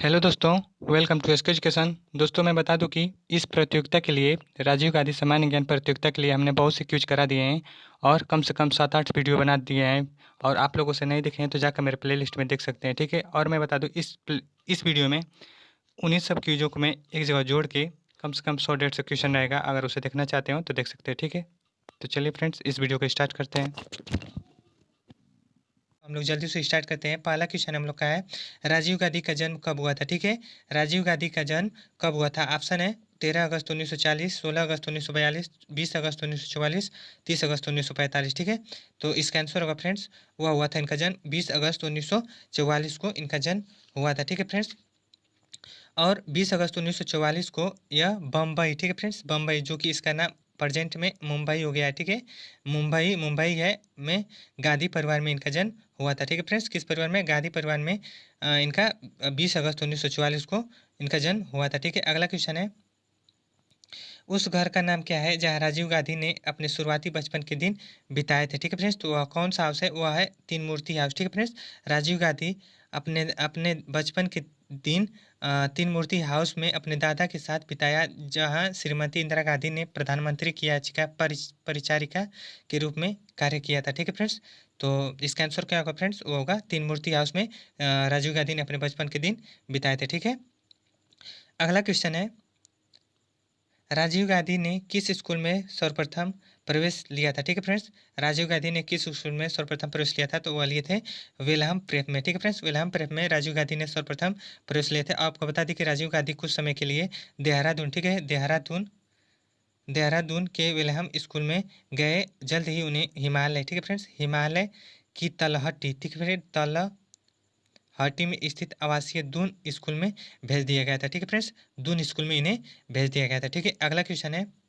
Hello दोस्तों, welcome to SK education. दोस्तों मैं बता दूं कि इस प्रतियोगिता के लिए राजीव गांधी सामान्य ज्ञान प्रतियोगिता के लिए हमने बहुत से क्विज करा दिए हैं और कम से कम 7-8 वीडियो बना दिए हैं। और आप लोगों से नहीं दिखे हैं तो जाकर मेरे प्लेलिस्ट में देख सकते हैं, ठीक है। और मैं बता दूं इस वीडियो में उन्हीं सब क्विजों को मैं एक जगह जोड़ के कम से कम 100-150 क्वेश्चन रहेगा। अगर उसे देखना चाहते हो तो देख सकते हैं, ठीक है। तो चलिए फ्रेंड्स, इस वीडियो को स्टार्ट करते हैं। हम लोग जल्दी से स्टार्ट करते हैं। पहला क्वेश्चन हम लोग का है, राजीव गांधी का जन्म कब हुआ था, ठीक है। राजीव गांधी का जन्म कब हुआ था? ऑप्शन है 13 अगस्त 1940, 16 अगस्त 1942, 20 अगस्त 1944, 30 अगस्त 1945, ठीक है। तो इसका आंसर होगा फ्रेंड्स, वह हुआ था इनका जन्म 20 अगस्त 1944 को इनका जन्म हुआ था, ठीक है फ्रेंड्स। और 20 अगस्त 1944 को यह बम्बई, ठीक है फ्रेंड्स, बम्बई जो कि इसका नाम प्रेजेंट में मुंबई हो गया है, ठीक है। मुंबई मुंबई है में गांधी परिवार में इनका जन्म हुआ था, ठीक है फ्रेंड्स। किस परिवार में? गांधी परिवार में इनका 20 अगस्त 1944 को इनका जन्म हुआ था, ठीक है। अगला क्वेश्चन है, उस घर का नाम क्या है जहाँ राजीव गांधी ने अपने शुरुआती बचपन के दिन बिताए थे, ठीक है फ्रेंड्स। तो वह कौन सा हाउस है? वह है तीन मूर्ति हाउस, ठीक है फ्रेंड्स। राजीव गांधी अपने अपने बचपन के दिन तीन मूर्ति हाउस में अपने दादा के साथ बिताया, जहां श्रीमती इंदिरा गांधी ने प्रधानमंत्री की याचिका परिचारिका के रूप में कार्य किया था, ठीक है फ्रेंड्स। तो इसका आंसर क्या होगा फ्रेंड्स? वो होगा तीन मूर्ति हाउस में राजीव गांधी ने अपने बचपन के दिन बिताए थे, ठीक है। अगला क्वेश्चन है, राजीव गांधी ने किस स्कूल में सर्वप्रथम प्रवेश लिया था, ठीक है फ्रेंड्स। राजीव गांधी ने किस स्कूल में सर्वप्रथम प्रवेश लिया था? तो वह लिए थे वेलहम प्रेप में, ठीक है फ्रेंड्स। वेलहम प्रेप में राजीव गांधी ने सर्वप्रथम प्रवेश लिए थे। आपको बता दें कि राजीव गांधी कुछ समय के लिए देहरादून, ठीक है, देहरादून देहरादून के वेलहम स्कूल में गए। जल्द ही उन्हें हिमालय, ठीक है फ्रेंड्स, हिमालय की तलहटी, ठीक है फ्रेंड्स, तलहटी में स्थित आवासीय दून स्कूल में भेज दिया गया था, ठीक है फ्रेंड्स। दून स्कूल में इन्हें भेज दिया गया था, ठीक है। अगला क्वेश्चन है,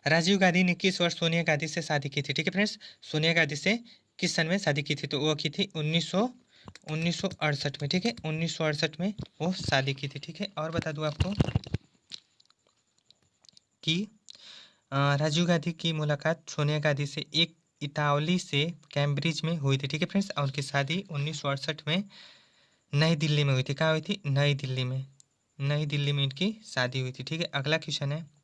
राजीव गांधी ने किस वर्ष सोनिया गांधी से शादी की थी, ठीक है फ्रेंड्स। सोनिया गांधी से किस सन में शादी की थी? तो वो की थी 1968 में, ठीक है, 1968 में वो शादी की थी, ठीक है। और बता दूं आपको कि राजीव गांधी की मुलाकात सोनिया गांधी से एक इतावली से कैम्ब्रिज में हुई थी, ठीक है फ्रेंड्स। और उनकी शादी 1968 में नई दिल्ली में हुई थी। कहाँ हुई थी? नई दिल्ली में, नई दिल्ली में इनकी शादी हुई थी, ठीक है। अगला क्वेश्चन है,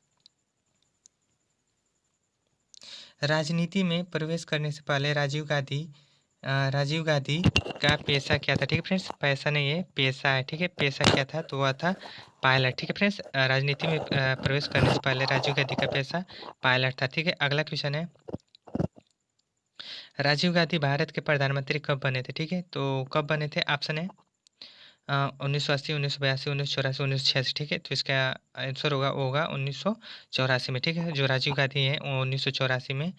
राजनीति में प्रवेश करने से पहले राजीव गांधी का पेशा क्या था, ठीक है फ्रेंड्स। पैसा नहीं है, पेशा है, ठीक है। पेशा क्या था? तो वह था पायलट, ठीक है फ्रेंड्स। राजनीति में प्रवेश करने से पहले राजीव गांधी का पेशा पायलट था, ठीक है। अगला क्वेश्चन है, राजीव गांधी भारत के प्रधानमंत्री कब बने थे, ठीक है। तो कब बने थे? ऑप्शन है 1980, 1982, 1984, 1986, ठीक है। तो इसका आंसर होगा, वो होगा 1984 में, ठीक है। जो राजीव गांधी हैं वो 1984 में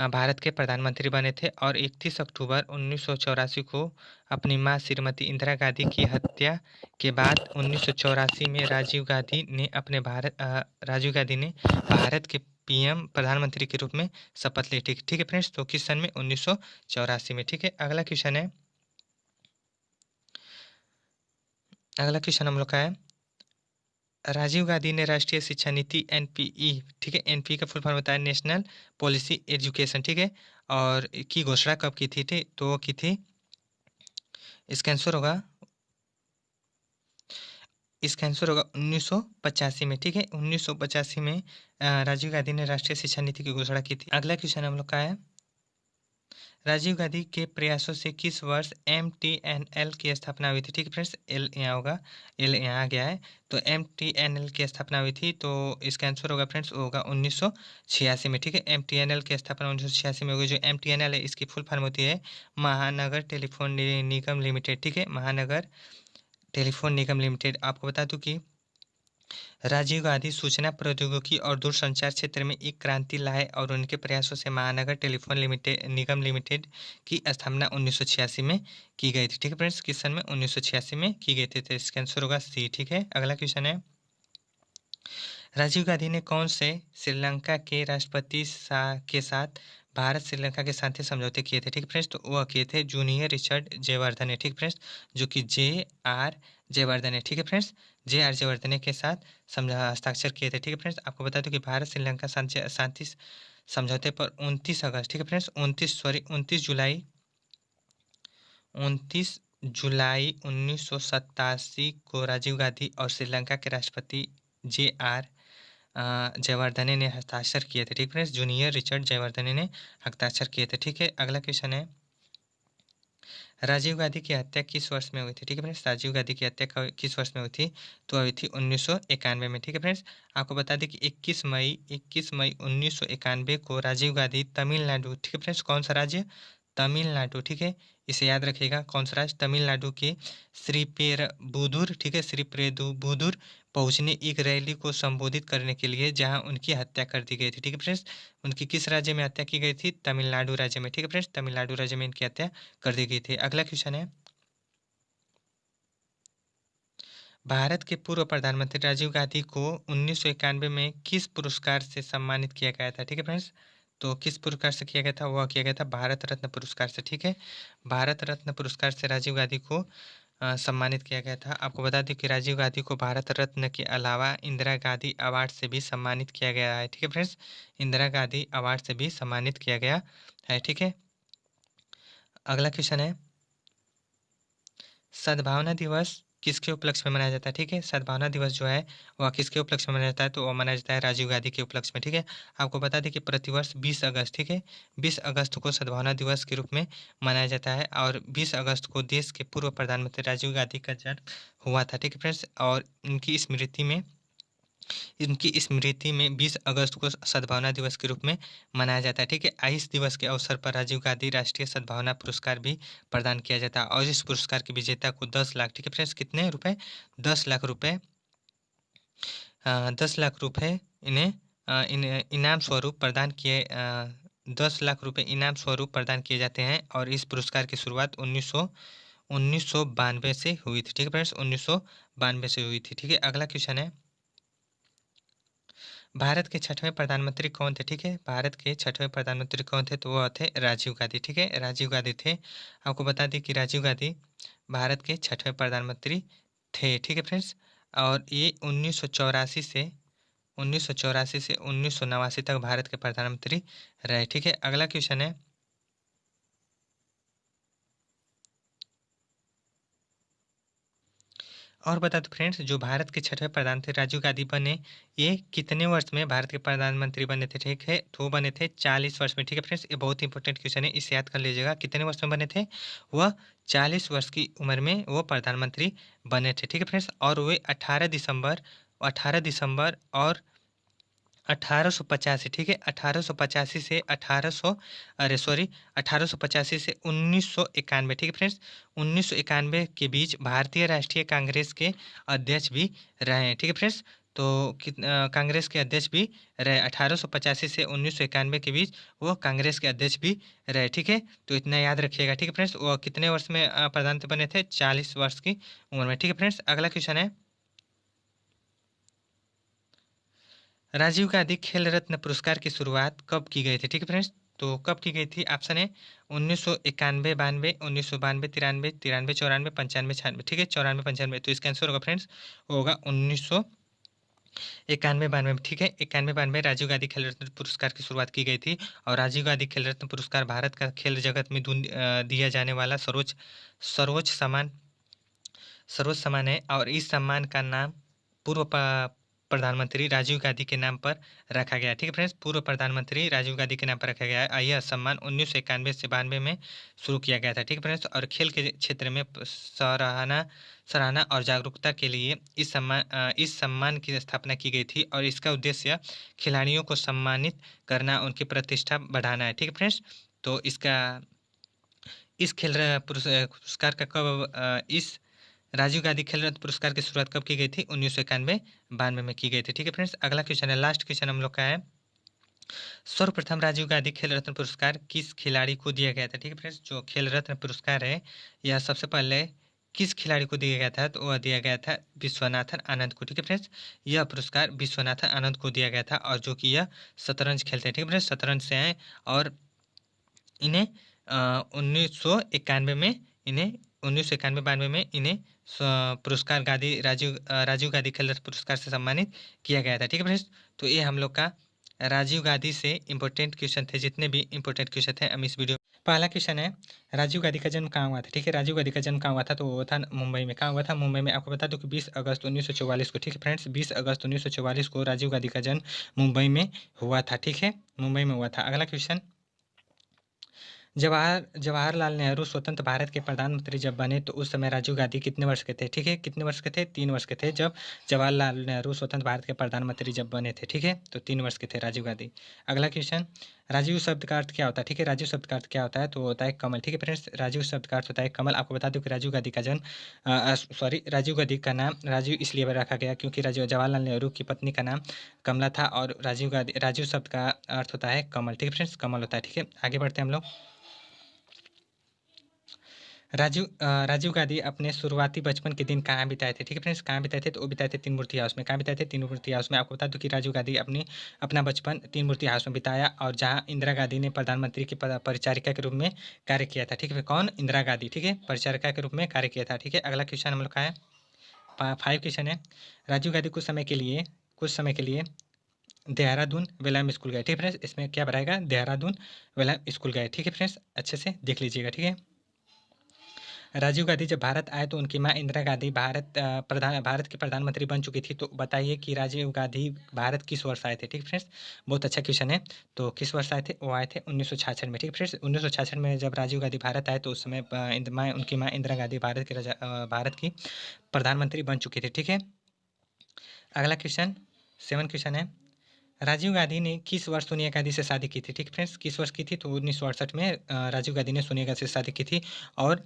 भारत के प्रधानमंत्री बने थे। और 31 अक्टूबर 1984 को अपनी मां श्रीमती इंदिरा गांधी की हत्या के बाद 1984 में राजीव गांधी ने भारत के पीएम प्रधानमंत्री के रूप में शपथ ली, ठीक ठीक है फ्रेंड्स। तो किस सन में? 1984 में, ठीक है। अगला क्वेश्चन हम लोग का है, राजीव गांधी ने राष्ट्रीय शिक्षा नीति एनपीई, ठीक है, एनपीई का फुल फॉर्म होता है नेशनल पॉलिसी एजुकेशन, ठीक है, और की घोषणा कब की थी? तो वो की थी, इसका आंसर होगा इसका आंसर होगा 1985 में, ठीक है। 1985 में राजीव गांधी ने राष्ट्रीय शिक्षा नीति की घोषणा की थी। अगला क्वेश्चन हम लोग का है, राजीव गांधी के प्रयासों से किस वर्ष एमटीएनएल की स्थापना हुई थी, ठीक है फ्रेंड्स। एल यहाँ होगा, एल यहाँ आ गया है। तो एमटीएनएल की स्थापना हुई थी, तो इसका आंसर होगा फ्रेंड्स, होगा 1986 में, ठीक है। एमटीएनएल की स्थापना 1986 में होगी। जो एमटीएनएल है इसकी फुल फॉर्म होती है महानगर टेलीफोन निगम लिमिटेड, ठीक है, महानगर टेलीफोन निगम लिमिटेड। आपको बता दूं कि राजीव गांधी सूचना प्रौद्योगिकी और दूरसंचार क्षेत्र में एक क्रांति लाए और उनके प्रयासों से महानगर टेलीफोन निगम लिमिटेड की स्थापना 1986 में की गई थी, ठीक है फ्रेंड्स। किस सन में? 1986 में की गई थी। तो इसका आंसर होगा सी, ठीक है। अगला क्वेश्चन है, राजीव गांधी ने कौन से श्रीलंका के राष्ट्रपति के साथ भारत श्रीलंका के शांति समझौते किए थे, ठीक है फ्रेंड्स। तो वह किए थे जूनियर रिचर्ड जयवर्धने है, ठीक फ्रेंड्स, जो कि JR जयवर्धने, ठीक है फ्रेंड्स, JR जयवर्धने के साथ समझा हस्ताक्षर किए थे, ठीक है फ्रेंड्स। आपको बता दूं कि भारत श्रीलंका शांति समझौते पर 29 अगस्त, ठीक है फ्रेंड्स, 29 जुलाई 29 जुलाई 1987 को राजीव गांधी और श्रीलंका के राष्ट्रपति JR जयवर्धने ने हस्ताक्षर किए थे। ठीक फ्रेंड्स, जूनियर रिचर्ड जयवर्धने ने हस्ताक्षर किए थे। ठीक है, अगला क्वेश्चन है, राजीव गांधी की हत्या किस वर्ष में हुई थी? ठीक है फ्रेंड्स, राजीव गांधी की हत्या किस वर्ष में हुई थी? तो हुई थी 1991 में। ठीक है फ्रेंड्स, आपको बता दें कि 21 मई 1991 को राजीव गांधी तमिलनाडु, ठीक है फ्रेंड्स, कौन सा राज्य? तमिलनाडु। ठीक है, इसे याद रखिएगा, कौन सा राज्य? तमिलनाडु के श्रीपेरुंबुदूर, ठीक है, श्रीपेरुंबुदूर पहुंचने एक रैली को संबोधित करने के लिए, जहां उनकी हत्या कर दी गई थी। ठीक है फ्रेंड्स, उनकी किस राज्य में हत्या की गई थी? तमिलनाडु राज्य में। ठीक है फ्रेंड्स, तमिलनाडु राज्य में इनकी हत्या कर दी गई थी। अगला क्वेश्चन है, भारत के पूर्व प्रधानमंत्री राजीव गांधी को 1991 में किस पुरस्कार से सम्मानित किया गया था? ठीक है फ्रेंड्स, तो किस पुरस्कार से किया गया था? वह किया गया था भारत रत्न पुरस्कार से। ठीक है, भारत रत्न पुरस्कार से राजीव गांधी को सम्मानित किया गया था। आपको बता दें कि राजीव गांधी को भारत रत्न के अलावा इंदिरा गांधी अवार्ड से भी सम्मानित किया गया है। ठीक है फ्रेंड्स, इंदिरा गांधी अवार्ड से भी सम्मानित किया गया है। ठीक है, अगला क्वेश्चन है, सद्भावना दिवस किसके उपलक्ष्य में मनाया जाता है? ठीक है, सद्भावना दिवस जो है वह किसके उपलक्ष्य में मनाया जाता है? तो वह मनाया जाता है राजीव गांधी के उपलक्ष्य में। ठीक है, आपको बता दें कि प्रतिवर्ष 20 अगस्त, ठीक है, 20 अगस्त को सद्भावना दिवस के रूप में मनाया जाता है, और 20 अगस्त को देश के पूर्व प्रधानमंत्री राजीव गांधी का जन्म हुआ था। ठीक है फ्रेंड्स, और इनकी स्मृति में 20 अगस्त को सद्भावना दिवस के रूप में मनाया जाता है। ठीक है, इस दिवस के अवसर पर राजीव गांधी राष्ट्रीय सद्भावना पुरस्कार भी प्रदान किया जाता है, और इस पुरस्कार के विजेता को 10 लाख, ठीक है फ्रेंड्स, कितने रुपए? 10 लाख रुपए, 10 लाख रुपए इनाम स्वरूप प्रदान किए 10 लाख रुपए इनाम स्वरूप प्रदान किए जाते हैं, और इस पुरस्कार की शुरुआत 1992 से हुई थी। ठीक है फ्रेंड्स, 1992 से हुई थी। ठीक है, अगला क्वेश्चन है, भारत के छठवें प्रधानमंत्री कौन थे? ठीक है, भारत के छठवें प्रधानमंत्री कौन थे? तो वह थे राजीव गांधी। ठीक है, राजीव गांधी थे। आपको बता दें कि राजीव गांधी भारत के छठवें प्रधानमंत्री थे। ठीक है फ्रेंड्स, और ये 1984 से 1989 तक भारत के प्रधानमंत्री रहे। ठीक है, अगला क्वेश्चन है, और बता दो फ्रेंड्स, जो भारत के छठवें प्रधानमंत्री राजीव गांधी बने, ये कितने वर्ष में भारत के प्रधानमंत्री बने थे? ठीक है, तो बने थे 40 वर्ष में। ठीक है फ्रेंड्स, ये बहुत इंपॉर्टेंट क्वेश्चन है, इसे याद कर लीजिएगा, कितने वर्ष में बने थे? वह 40 वर्ष की उम्र में वो प्रधानमंत्री बने थे। ठीक है फ्रेंड्स, और वे 18 दिसंबर और 1885, ठीक है, 1885 से 1991, ठीक है फ्रेंड्स, 1991 के बीच भारतीय राष्ट्रीय कांग्रेस के अध्यक्ष भी रहे हैं। ठीक है फ्रेंड्स, तो कांग्रेस के अध्यक्ष भी रहे 1885 से 1991 के बीच, वो कांग्रेस के अध्यक्ष भी रहे। ठीक है, तो इतना याद रखिएगा। ठीक है फ्रेंड्स, वो कितने वर्ष में प्रधानमंत्री बने थे? 40 वर्ष की उम्र में। ठीक है फ्रेंड्स, अगला क्वेश्चन है, राजीव गांधी खेल रत्न पुरस्कार की शुरुआत कब की गई थी? ठीक है फ्रेंड्स, तो कब की गई थी? ऑप्शन है 1991, 92, 1992, 93, 93, 94, 95, 96। ठीक है, 94, 95, तो इसका आंसर होगा फ्रेंड्स, होगा 1991, 92। ठीक है, 91, 92 राजीव गांधी खेल रत्न पुरस्कार की शुरुआत की गई थी, और राजीव गांधी खेल रत्न पुरस्कार भारत का खेल जगत में दिया जाने वाला सर्वोच्च सम्मान सर्वोच्च सम्मान है, और इस सम्मान का नाम पूर्व प्रधानमंत्री राजीव गांधी के नाम पर रखा गया है। ठीक है फ्रेंड्स, पूर्व प्रधानमंत्री राजीव गांधी के नाम पर रखा गया है। यह सम्मान 1991 से 92 में शुरू किया गया था। ठीक है फ्रेंड्स, और खेल के क्षेत्र में सराहना और जागरूकता के लिए इस सम्मान की स्थापना की गई थी, और इसका उद्देश्य खिलाड़ियों को सम्मानित करना, उनकी प्रतिष्ठा बढ़ाना है। ठीक है फ्रेंड्स, तो पुरस्कार का इस राजीव गांधी खेल रत्न पुरस्कार की शुरुआत कब की गई थी? 1991, 92 में की गई थी। ठीक है फ्रेंड्स, अगला क्वेश्चन है, लास्ट क्वेश्चन हम लोग का है, सर्वप्रथम राजीव गांधी खेल रत्न पुरस्कार किस खिलाड़ी को दिया गया था? ठीक है फ्रेंड्स, जो खेल रत्न पुरस्कार है, यह सबसे पहले किस खिलाड़ी को दिया गया था? तो वह दिया गया था विश्वनाथन आनंद को। ठीक है फ्रेंड्स, यह पुरस्कार विश्वनाथन आनंद को दिया गया था, और जो कि यह शतरंज खेलते हैं। ठीक है फ्रेंड्स, शतरंज से हैं, और इन्हें 1991 में इन्हें 1991, 92 में इन्हें पुरस्कार राजीव गांधी खेल रत्न पुरस्कार से सम्मानित किया गया था। ठीक है फ्रेंड्स, तो ये हम लोग का राजीव गांधी से इम्पोर्टेंट क्वेश्चन थे, जितने भी इम्पोर्टेंट क्वेश्चन थे हम इस वीडियो पहला क्वेश्चन है, राजीव गांधी का जन्म कहाँ हुआ था? ठीक है, राजीव गांधी का जन्म कहाँ हुआ था? तो वो था मुंबई में। कहाँ हुआ था? मुंबई में। आपको बता दूं कि 20 अगस्त 1944 को, ठीक है फ्रेंड्स, 20 अगस्त 1944 को राजीव गांधी का जन्म मुंबई में हुआ था। ठीक है, मुंबई में हुआ था। अगला क्वेश्चन, जवाहरलाल नेहरू स्वतंत्र भारत के प्रधानमंत्री जब बने तो उस समय राजीव गांधी कितने वर्ष के थे? ठीक है, कितने वर्ष के थे? 3 वर्ष के थे जब जवाहरलाल नेहरू स्वतंत्र भारत के प्रधानमंत्री जब बने थे। ठीक है, तो 3 वर्ष के थे राजीव गांधी। अगला क्वेश्चन, राजीव शब्द का अर्थ क्या होता है? ठीक है, राजीव शब्द का अर्थ क्या होता है? तो होता है कमल। ठीक है फ्रेंड्स, राजीव शब्द का अर्थ होता है कमल। आपको बता दूं कि राजीव गांधी का जन्म राजीव गांधी का नाम राजीव इसलिए रखा गया क्योंकि राजीव जवाहरलाल नेहरू की पत्नी का नाम कमला था, और राजीव शब्द का अर्थ होता है कमल। ठीक है फ्रेंड्स, कमल होता है। ठीक है, आगे बढ़ते हैं हम लोग। राजीव गांधी अपने शुरुआती बचपन के दिन कहाँ बिताए थे? ठीक है फ्रेंड्स, कहाँ बिताए थे? तो वो बिताए थे तीन मूर्ति हाउस में। कहाँ बिताए थे? तीन मूर्ति हाउस में। आपको बता दूं कि राजीव गांधी अपना बचपन तीन मूर्ति हाउस में बिताया, और जहाँ इंदिरा गांधी ने प्रधानमंत्री की परिचारिका के रूप में कार्य किया था। ठीक है, कौन? इंदिरा गांधी। ठीक है, परिचारिका के रूप में कार्य किया था। ठीक है, अगला क्वेश्चन हम लोग का है 5 क्वेश्चन है, राजीव गांधी कुछ समय के लिए देहरादून वेलम स्कूल गए। ठीक है फ्रेंड्स, इसमें क्या भराएगा? देहरादून वेलम स्कूल गए। ठीक है फ्रेंड्स, अच्छे से देख लीजिएगा। ठीक है, राजीव गांधी जब भारत आए तो उनकी मां इंदिरा गांधी भारत की प्रधानमंत्री बन चुकी थी। तो बताइए कि राजीव गांधी भारत किस वर्ष आए थे? ठीक फ्रेंड्स, बहुत अच्छा क्वेश्चन है। तो किस वर्ष आए थे? वो आए थे 1966 में। ठीक फ्रेंड्स, 1966 में जब राजीव गांधी भारत आए तो उस समय उनकी माँ इंदिरा गांधी भारत की प्रधानमंत्री बन चुकी थी। ठीक है, अगला क्वेश्चन 7 क्वेश्चन है, राजीव गांधी ने किस वर्ष सोनिया गांधी से शादी की थी? ठीक फ्रेंड्स, किस वर्ष की थी? तो 1968 में राजीव गांधी ने सोनिया गांधी से शादी की थी। और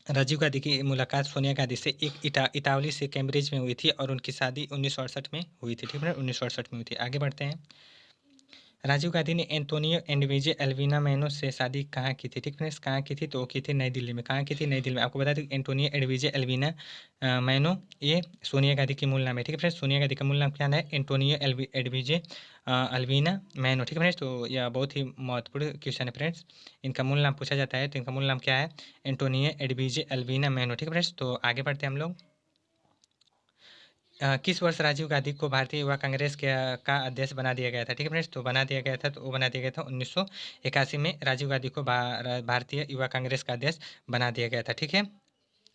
राजीव गांधी की मुलाकात सोनिया गांधी से एक इतावली से कैम्ब्रिज में हुई थी, और उनकी शादी 1968 में हुई थी। ठीक है, 1968 में हुई थी। आगे बढ़ते हैं, राजीव गांधी ने एंटोनियो एडविजे एल्विना मैनो से शादी कहाँ की थी? ठीक है, कहाँ की थी? तो वो की थी नई दिल्ली में। कहाँ की थी? नई दिल्ली में। आपको बता दें एंटोनियो एडविजे एल्विना मैनो ये सोनिया गांधी की मूल नाम है। ठीक है फ्रेंड्स, सोनिया गांधी का मूल नाम क्या है? एंटोनियो एडविजे अल्विना मैनो। ठीक है फ्रेंड्स, तो यह बहुत ही महत्वपूर्ण क्वेश्चन है फ्रेंड्स, इनका मूल नाम पूछा जाता है तो इनका मूल नाम क्या है? एंटोनियो एडविजे एल्विना मैनो। ठीक है फ्रेंड्स, तो आगे बढ़ते हैं हम लोग। किस वर्ष राजीव गांधी को भारतीय युवा कांग्रेस का अध्यक्ष बना दिया गया था? ठीक है फ्रेंड्स, तो बना दिया गया था, तो वो बना दिया गया था 1981 में राजीव गांधी को भारतीय युवा कांग्रेस का अध्यक्ष बना दिया गया था। ठीक है,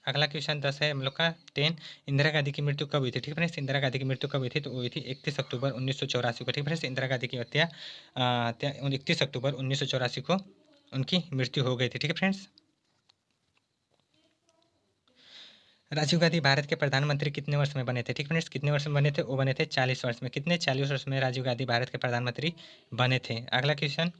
अगला क्वेश्चन 10 है हम लोग का 10, इंदिरा गांधी की मृत्यु कब हुई थी? ठीक है फ्रेंड्स, इंदिरा गांधी की मृत्यु कब हुई थी? तो हुई थी 31 अक्टूबर 1984 को। ठीक है फ्रेंड्स, इंदिरा गांधी की हत्या 31 अक्टूबर 1984 को उनकी मृत्यु हो गई थी। ठीक है फ्रेंड्स, राजीव गांधी भारत के प्रधानमंत्री कितने वर्ष में बने थे? ठीक फ्रेंड्स, कितने वर्ष में बने थे? वो बने थे 40 वर्ष में। कितने? 40 वर्ष में राजीव गांधी भारत के प्रधानमंत्री बने थे। अगला क्वेश्चन,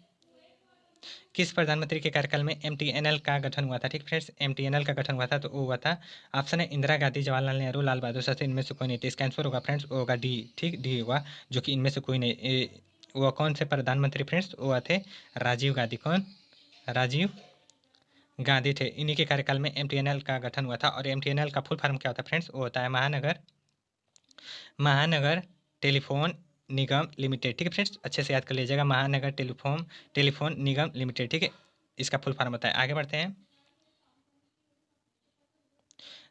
किस प्रधानमंत्री के कार्यकाल में एमटीएनएल का गठन हुआ था? ठीक फ्रेंड्स, एमटीएनएल का गठन हुआ था, तो वो हुआ था, ऑप्शन है इंदिरा गांधी, जवाहरलाल नेहरू, लाल बहादुर शास्त्री, इनमें से कोई नहीं। तो इसका आंसर होगा फ्रेंड्स, वो होगा डी। ठीक, डी होगा, जो कि इनमें से कोई नहीं। वो कौन से प्रधानमंत्री फ्रेंड्स? वो थे राजीव गांधी। कौन? राजीव गांधी थे, इन्हीं के कार्यकाल में एमटीएनएल का गठन हुआ था। और एमटीएनएल का फुल फॉर्म क्या होता है फ्रेंड्स? वो होता है महानगर टेलीफोन निगम लिमिटेड। ठीक है फ्रेंड्स, अच्छे से याद कर लीजिएगा, महानगर टेलीफोन निगम लिमिटेड। ठीक है, इसका फुल फॉर्म होता है। आगे बढ़ते हैं,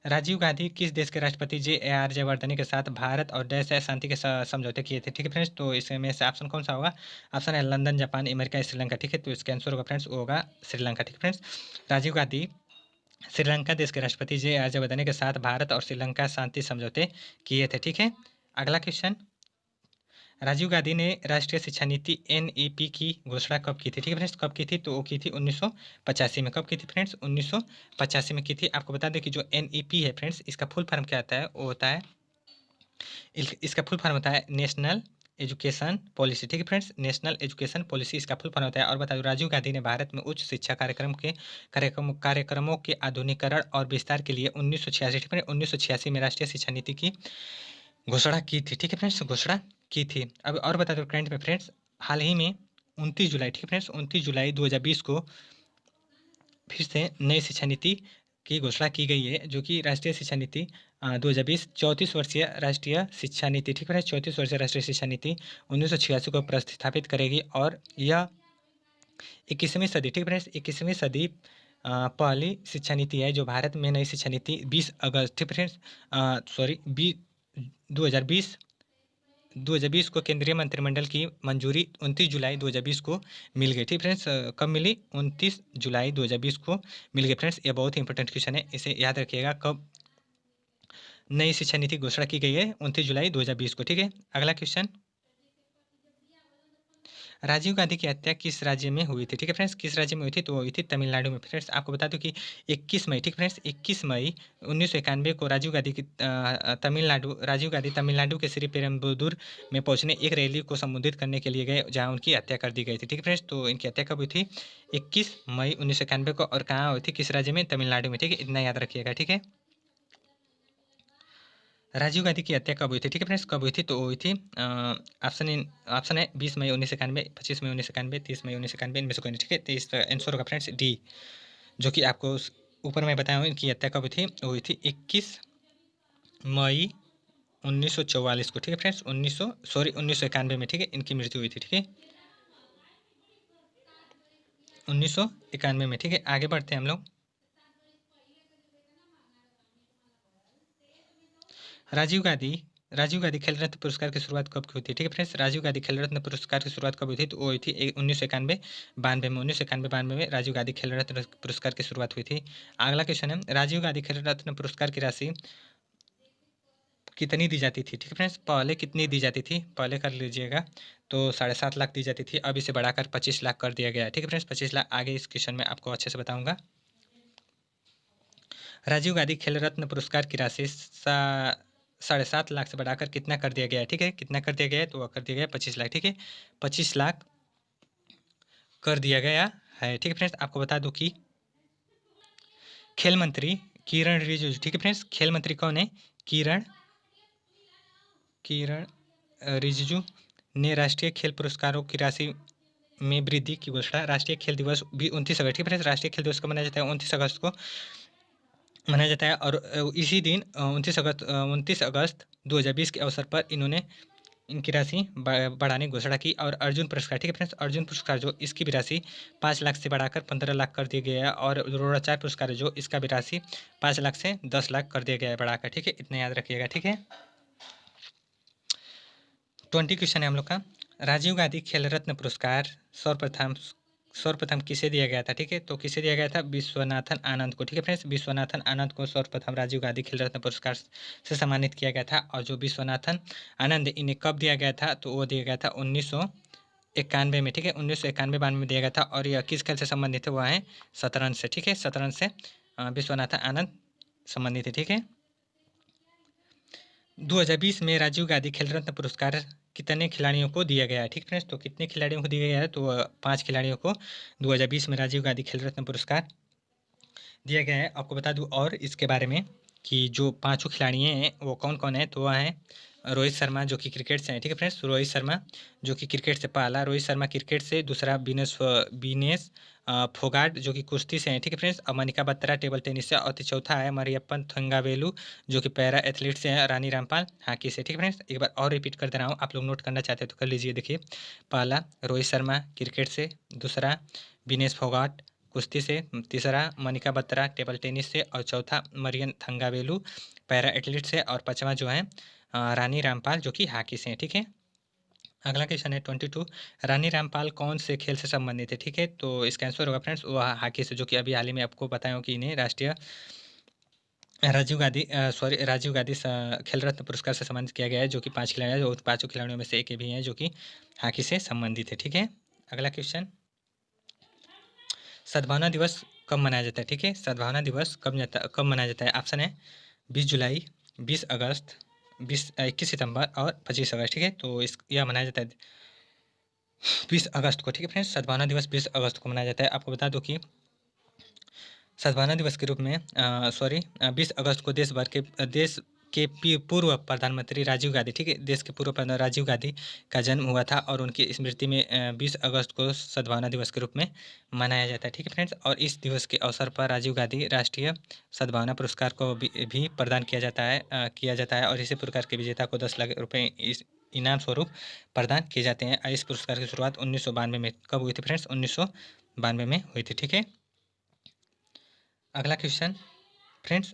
राजीव गांधी किस देश के राष्ट्रपति जे जयवर्धने के साथ भारत और डैश शांति के समझौते किए थे? ठीक है फ्रेंड्स, तो इसमें से ऑप्शन कौन सा होगा? ऑप्शन है लंदन, जापान, अमेरिका, श्रीलंका। ठीक है, तो इसका आंसर होगा फ्रेंड्स, वो होगा श्रीलंका। ठीक है फ्रेंड्स, राजीव गांधी श्रीलंका देश के राष्ट्रपति जे जयवर्धने के साथ भारत और श्रीलंका शांति समझौते किए थे। ठीक है, अगला क्वेश्चन, राजीव गांधी ने राष्ट्रीय शिक्षा नीति एनईपी की घोषणा कब की थी? ठीक है फ्रेंड्स, कब की थी? तो वो की थी 1985 में। कब की थी फ्रेंड्स? 1985 में की थी। आपको बता दें कि जो एनईपी है फ्रेंड्स, इसका फुल फॉर्म क्या आता है? वो होता है, इसका फुल फॉर्म होता है नेशनल एजुकेशन पॉलिसी। ठीक है फ्रेंड्स, नेशनल एजुकेशन पॉलिसी इसका फुल फॉर्म होता है। और बता दूं, राजीव गांधी ने भारत में उच्च शिक्षा कार्यक्रमों के आधुनिकीकरण और विस्तार के लिए 1986 में राष्ट्रीय शिक्षा नीति की घोषणा की थी। ठीक है फ्रेंड्स, घोषणा की थी। अब और बता दो करंट में फ्रेंड्स, हाल ही में 29 जुलाई, ठीक है फ्रेंड्स, 29 जुलाई 2020 को फिर से नई शिक्षा नीति की घोषणा की गई है, जो कि राष्ट्रीय शिक्षा नीति 2020 34 वर्षीय राष्ट्रीय शिक्षा नीति। ठीक है, 34 वर्षीय राष्ट्रीय शिक्षा नीति 1986 को प्रतिस्थापित करेगी। और यह 21वीं सदी, ठीक है फ्रेंड्स, 21वीं सदी पहली शिक्षा नीति है जो भारत में नई शिक्षा नीति 20 अगस्त, ठीक है फ्रेंड्स, सॉरी 2020 2020 को केंद्रीय मंत्रिमंडल की मंजूरी 29 जुलाई 2020 को मिल गई थी फ्रेंड्स। कब मिली? 29 जुलाई 2020 को मिल गई फ्रेंड्स। ये बहुत ही इंपॉर्टेंट क्वेश्चन है, इसे याद रखिएगा। कब नई शिक्षा नीति घोषणा की गई है? 29 जुलाई 2020 को, ठीक है। अगला क्वेश्चन, राजीव गांधी की हत्या किस राज्य में हुई थी? ठीक है फ्रेंड्स, किस राज्य में हुई थी? तो हुई थी तमिलनाडु में फ्रेंड्स। आपको बता दूं कि 21 मई, ठीक फ्रेंड्स, 21 मई 1991 को राजीव गांधी तमिलनाडु के श्री पेरुम्बदूर में पहुंचने एक रैली को संबोधित करने के लिए गए, जहां उनकी हत्या कर दी गई थी। ठीक है फ्रेंड्स, तो इनकी हत्या कब हुई थी? 21 मई 1991 को। और कहाँ हुई थी? किस राज्य में? तमिलनाडु में, ठीक है। इतना याद रखिएगा, ठीक है। राजीव गांधी की हत्या कब हुई थी? ठीक है फ्रेंड्स, कब हुई थी? तो हुई थी ऑप्शन है 20 मई 1991, 25 मई 1991, 30 मई 1991, इनमें से कोई नहीं, ठीक है। तो इसका आंसर होगा फ्रेंड्स डी, जो कि आपको ऊपर मैं बताया हूँ। इनकी हत्या कब हुई थी? हुई थी 21 मई 1944 को, ठीक है फ्रेंड्स। 1991 में, ठीक है, इनकी मृत्यु हुई थी, ठीक है, 1991 में, ठीक है। आगे बढ़ते हैं हम लोग। राजीव गांधी खेल रत्न पुरस्कार की शुरुआत कब की हुई थी? ठीक है फ्रेंड्स, राजीव गांधी खेल रत्न पुरस्कार की शुरुआत कब हुई थी? तो वो हुई थी 1991 92 में, 1991 में राजीव गांधी खेल रत्न पुरस्कार की शुरुआत हुई थी। अगला क्वेश्चन है, राजीव गांधी खेल रत्न पुरस्कार की राशि कितनी दी जाती थी? ठीक है फ्रेंड्स, पहले कितनी दी जाती थी? पहले कर लीजिएगा, तो 7.5 लाख दी जाती थी। अब इसे बढ़ाकर 25 लाख कर दिया गया है, ठीक है फ्रेंड्स, 25 लाख। आगे इस क्वेश्चन में आपको अच्छे से बताऊंगा। राजीव गांधी खेल रत्न पुरस्कार की राशि 7.5 लाख से बढ़ाकर कितना कर दिया गया है? ठीक है, कितना कर दिया गया है? तो वह कर दिया गया 25 लाख, ठीक है, 25 लाख कर दिया गया है, ठीक है फ्रेंड्स। आपको बता दूं कि खेल मंत्री किरण रिजिजू, ठीक है फ्रेंड्स, खेल मंत्री कौन है? किरण किरण रिजिजू ने राष्ट्रीय खेल पुरस्कारों की राशि में वृद्धि की घोषणा। राष्ट्रीय खेल दिवस भी 29 अगस्त, ठीक है फ्रेंड्स, राष्ट्रीय खेल दिवस को मनाया जाता है 29 अगस्त को मनाया जाता है। और इसी दिन 29 अगस्त 2020 के अवसर पर इन्होंने इनकी राशि बढ़ाने की घोषणा की। और अर्जुन पुरस्कार, ठीक है फ्रेंड्स, अर्जुन पुरस्कार जो इसकी भी राशि 5 लाख से बढ़ाकर 15 लाख कर दिया गया है। और द्रोणाचार्य पुरस्कार जो इसका भी राशि 5 लाख से 10 लाख कर दिया गया है बढ़ाकर, ठीक है। इतना याद रखिएगा, ठीक है। 20 क्वेश्चन है हम लोग का। राजीव गांधी खेल रत्न पुरस्कार सर्वप्रथम किसे दिया गया था? ठीक है, तो किसे दिया गया था? विश्वनाथन आनंद को, ठीक है फ्रेंड्स, विश्वनाथन आनंद को सर्वप्रथम राजीव गांधी खेल रत्न पुरस्कार से सम्मानित किया गया था। और जो विश्वनाथन आनंद इन्हें कब दिया गया था? तो वो दिया गया था 1991 में, ठीक है, 1991-92 में दिया गया था। और यह किस खेल से संबंधित है? वह है शतरंज से, ठीक है, शतरंज से विश्वनाथन आनंद संबंधित है, ठीक है। 2020 में राजीव गांधी खेल रत्न पुरस्कार कितने खिलाड़ियों को दिया गया है? ठीक फ्रेंड्स, तो कितने खिलाड़ियों को दिया गया है? तो 5 खिलाड़ियों को 2020 में राजीव गांधी खेल रत्न पुरस्कार दिया गया है। आपको बता दूं और इसके बारे में कि जो 5 खिलाड़ी हैं वो कौन कौन है? तो वह है रोहित शर्मा जो कि क्रिकेट से हैं, ठीक है फ्रेंड्स, रोहित शर्मा जो कि क्रिकेट से, पहला रोहित शर्मा क्रिकेट से, दूसरा विनेश फोगाट जो कि कुश्ती से हैं, ठीक है फ्रेंड्स, और मनिका बत्रा टेबल टेनिस से, और चौथा है मरियप्पन थंगावेलु जो कि पैरा एथलीट से हैं, रानी रामपाल हॉकी से, ठीक है फ्रेंड्स। एक बार और रिपीट कर दे रहा हूँ, आप लोग नोट करना चाहते हो तो कर लीजिए। देखिए, पहला रोहित शर्मा क्रिकेट से, दूसरा विनेश फोगाट कुश्ती से, तीसरा मनिका बत्रा टेबल टेनिस से, और चौथा मरियन थंगावेलु पैरा एथलीट से, और पाँचवा जो है रानी रामपाल जो कि हॉकी से हैं, ठीक है। अगला क्वेश्चन है 22, रानी रामपाल कौन से खेल से संबंधित है? ठीक है, तो इसका आंसर होगा फ्रेंड्स वो हॉकी से, जो कि अभी हाल ही में आपको बताया हूँ कि इन्हें राजीव गांधी खेल रत्न पुरस्कार से सम्मानित किया गया है, जो कि 5 खिलाड़ी हैं, जो 5 खिलाड़ियों में से एक भी हैं जो कि हॉकी से संबंधित है, ठीक है। अगला क्वेश्चन, सद्भावना दिवस कब मनाया जाता है? ठीक है, सद्भावना दिवस कब मनाया जाता है? ऑप्शन है 20 जुलाई, 20 अगस्त, 21 सितंबर और 25 अगस्त, ठीक है। तो यह मनाया जाता है 20 अगस्त को, ठीक है फ्रेंड्स, सद्भावना दिवस 20 अगस्त को मनाया जाता है। आपको बता दो कि सद्भावना दिवस के रूप में 20 अगस्त को देश के पूर्व प्रधानमंत्री राजीव गांधी, ठीक है, देश के पूर्व प्रधान राजीव गांधी का जन्म हुआ था। और उनकी स्मृति में 20 अगस्त को सद्भावना दिवस के रूप में मनाया जाता है, ठीक है फ्रेंड्स। और इस दिवस के अवसर पर राजीव गांधी राष्ट्रीय सद्भावना पुरस्कार को भी प्रदान किया जाता है। और इसी पुरस्कार के विजेता को 10 लाख रुपये इस इनाम स्वरूप प्रदान किए जाते हैं। इस पुरस्कार की शुरुआत 1992 में कब हुई थी फ्रेंड्स? 1992 में हुई थी, ठीक है। अगला क्वेश्चन फ्रेंड्स,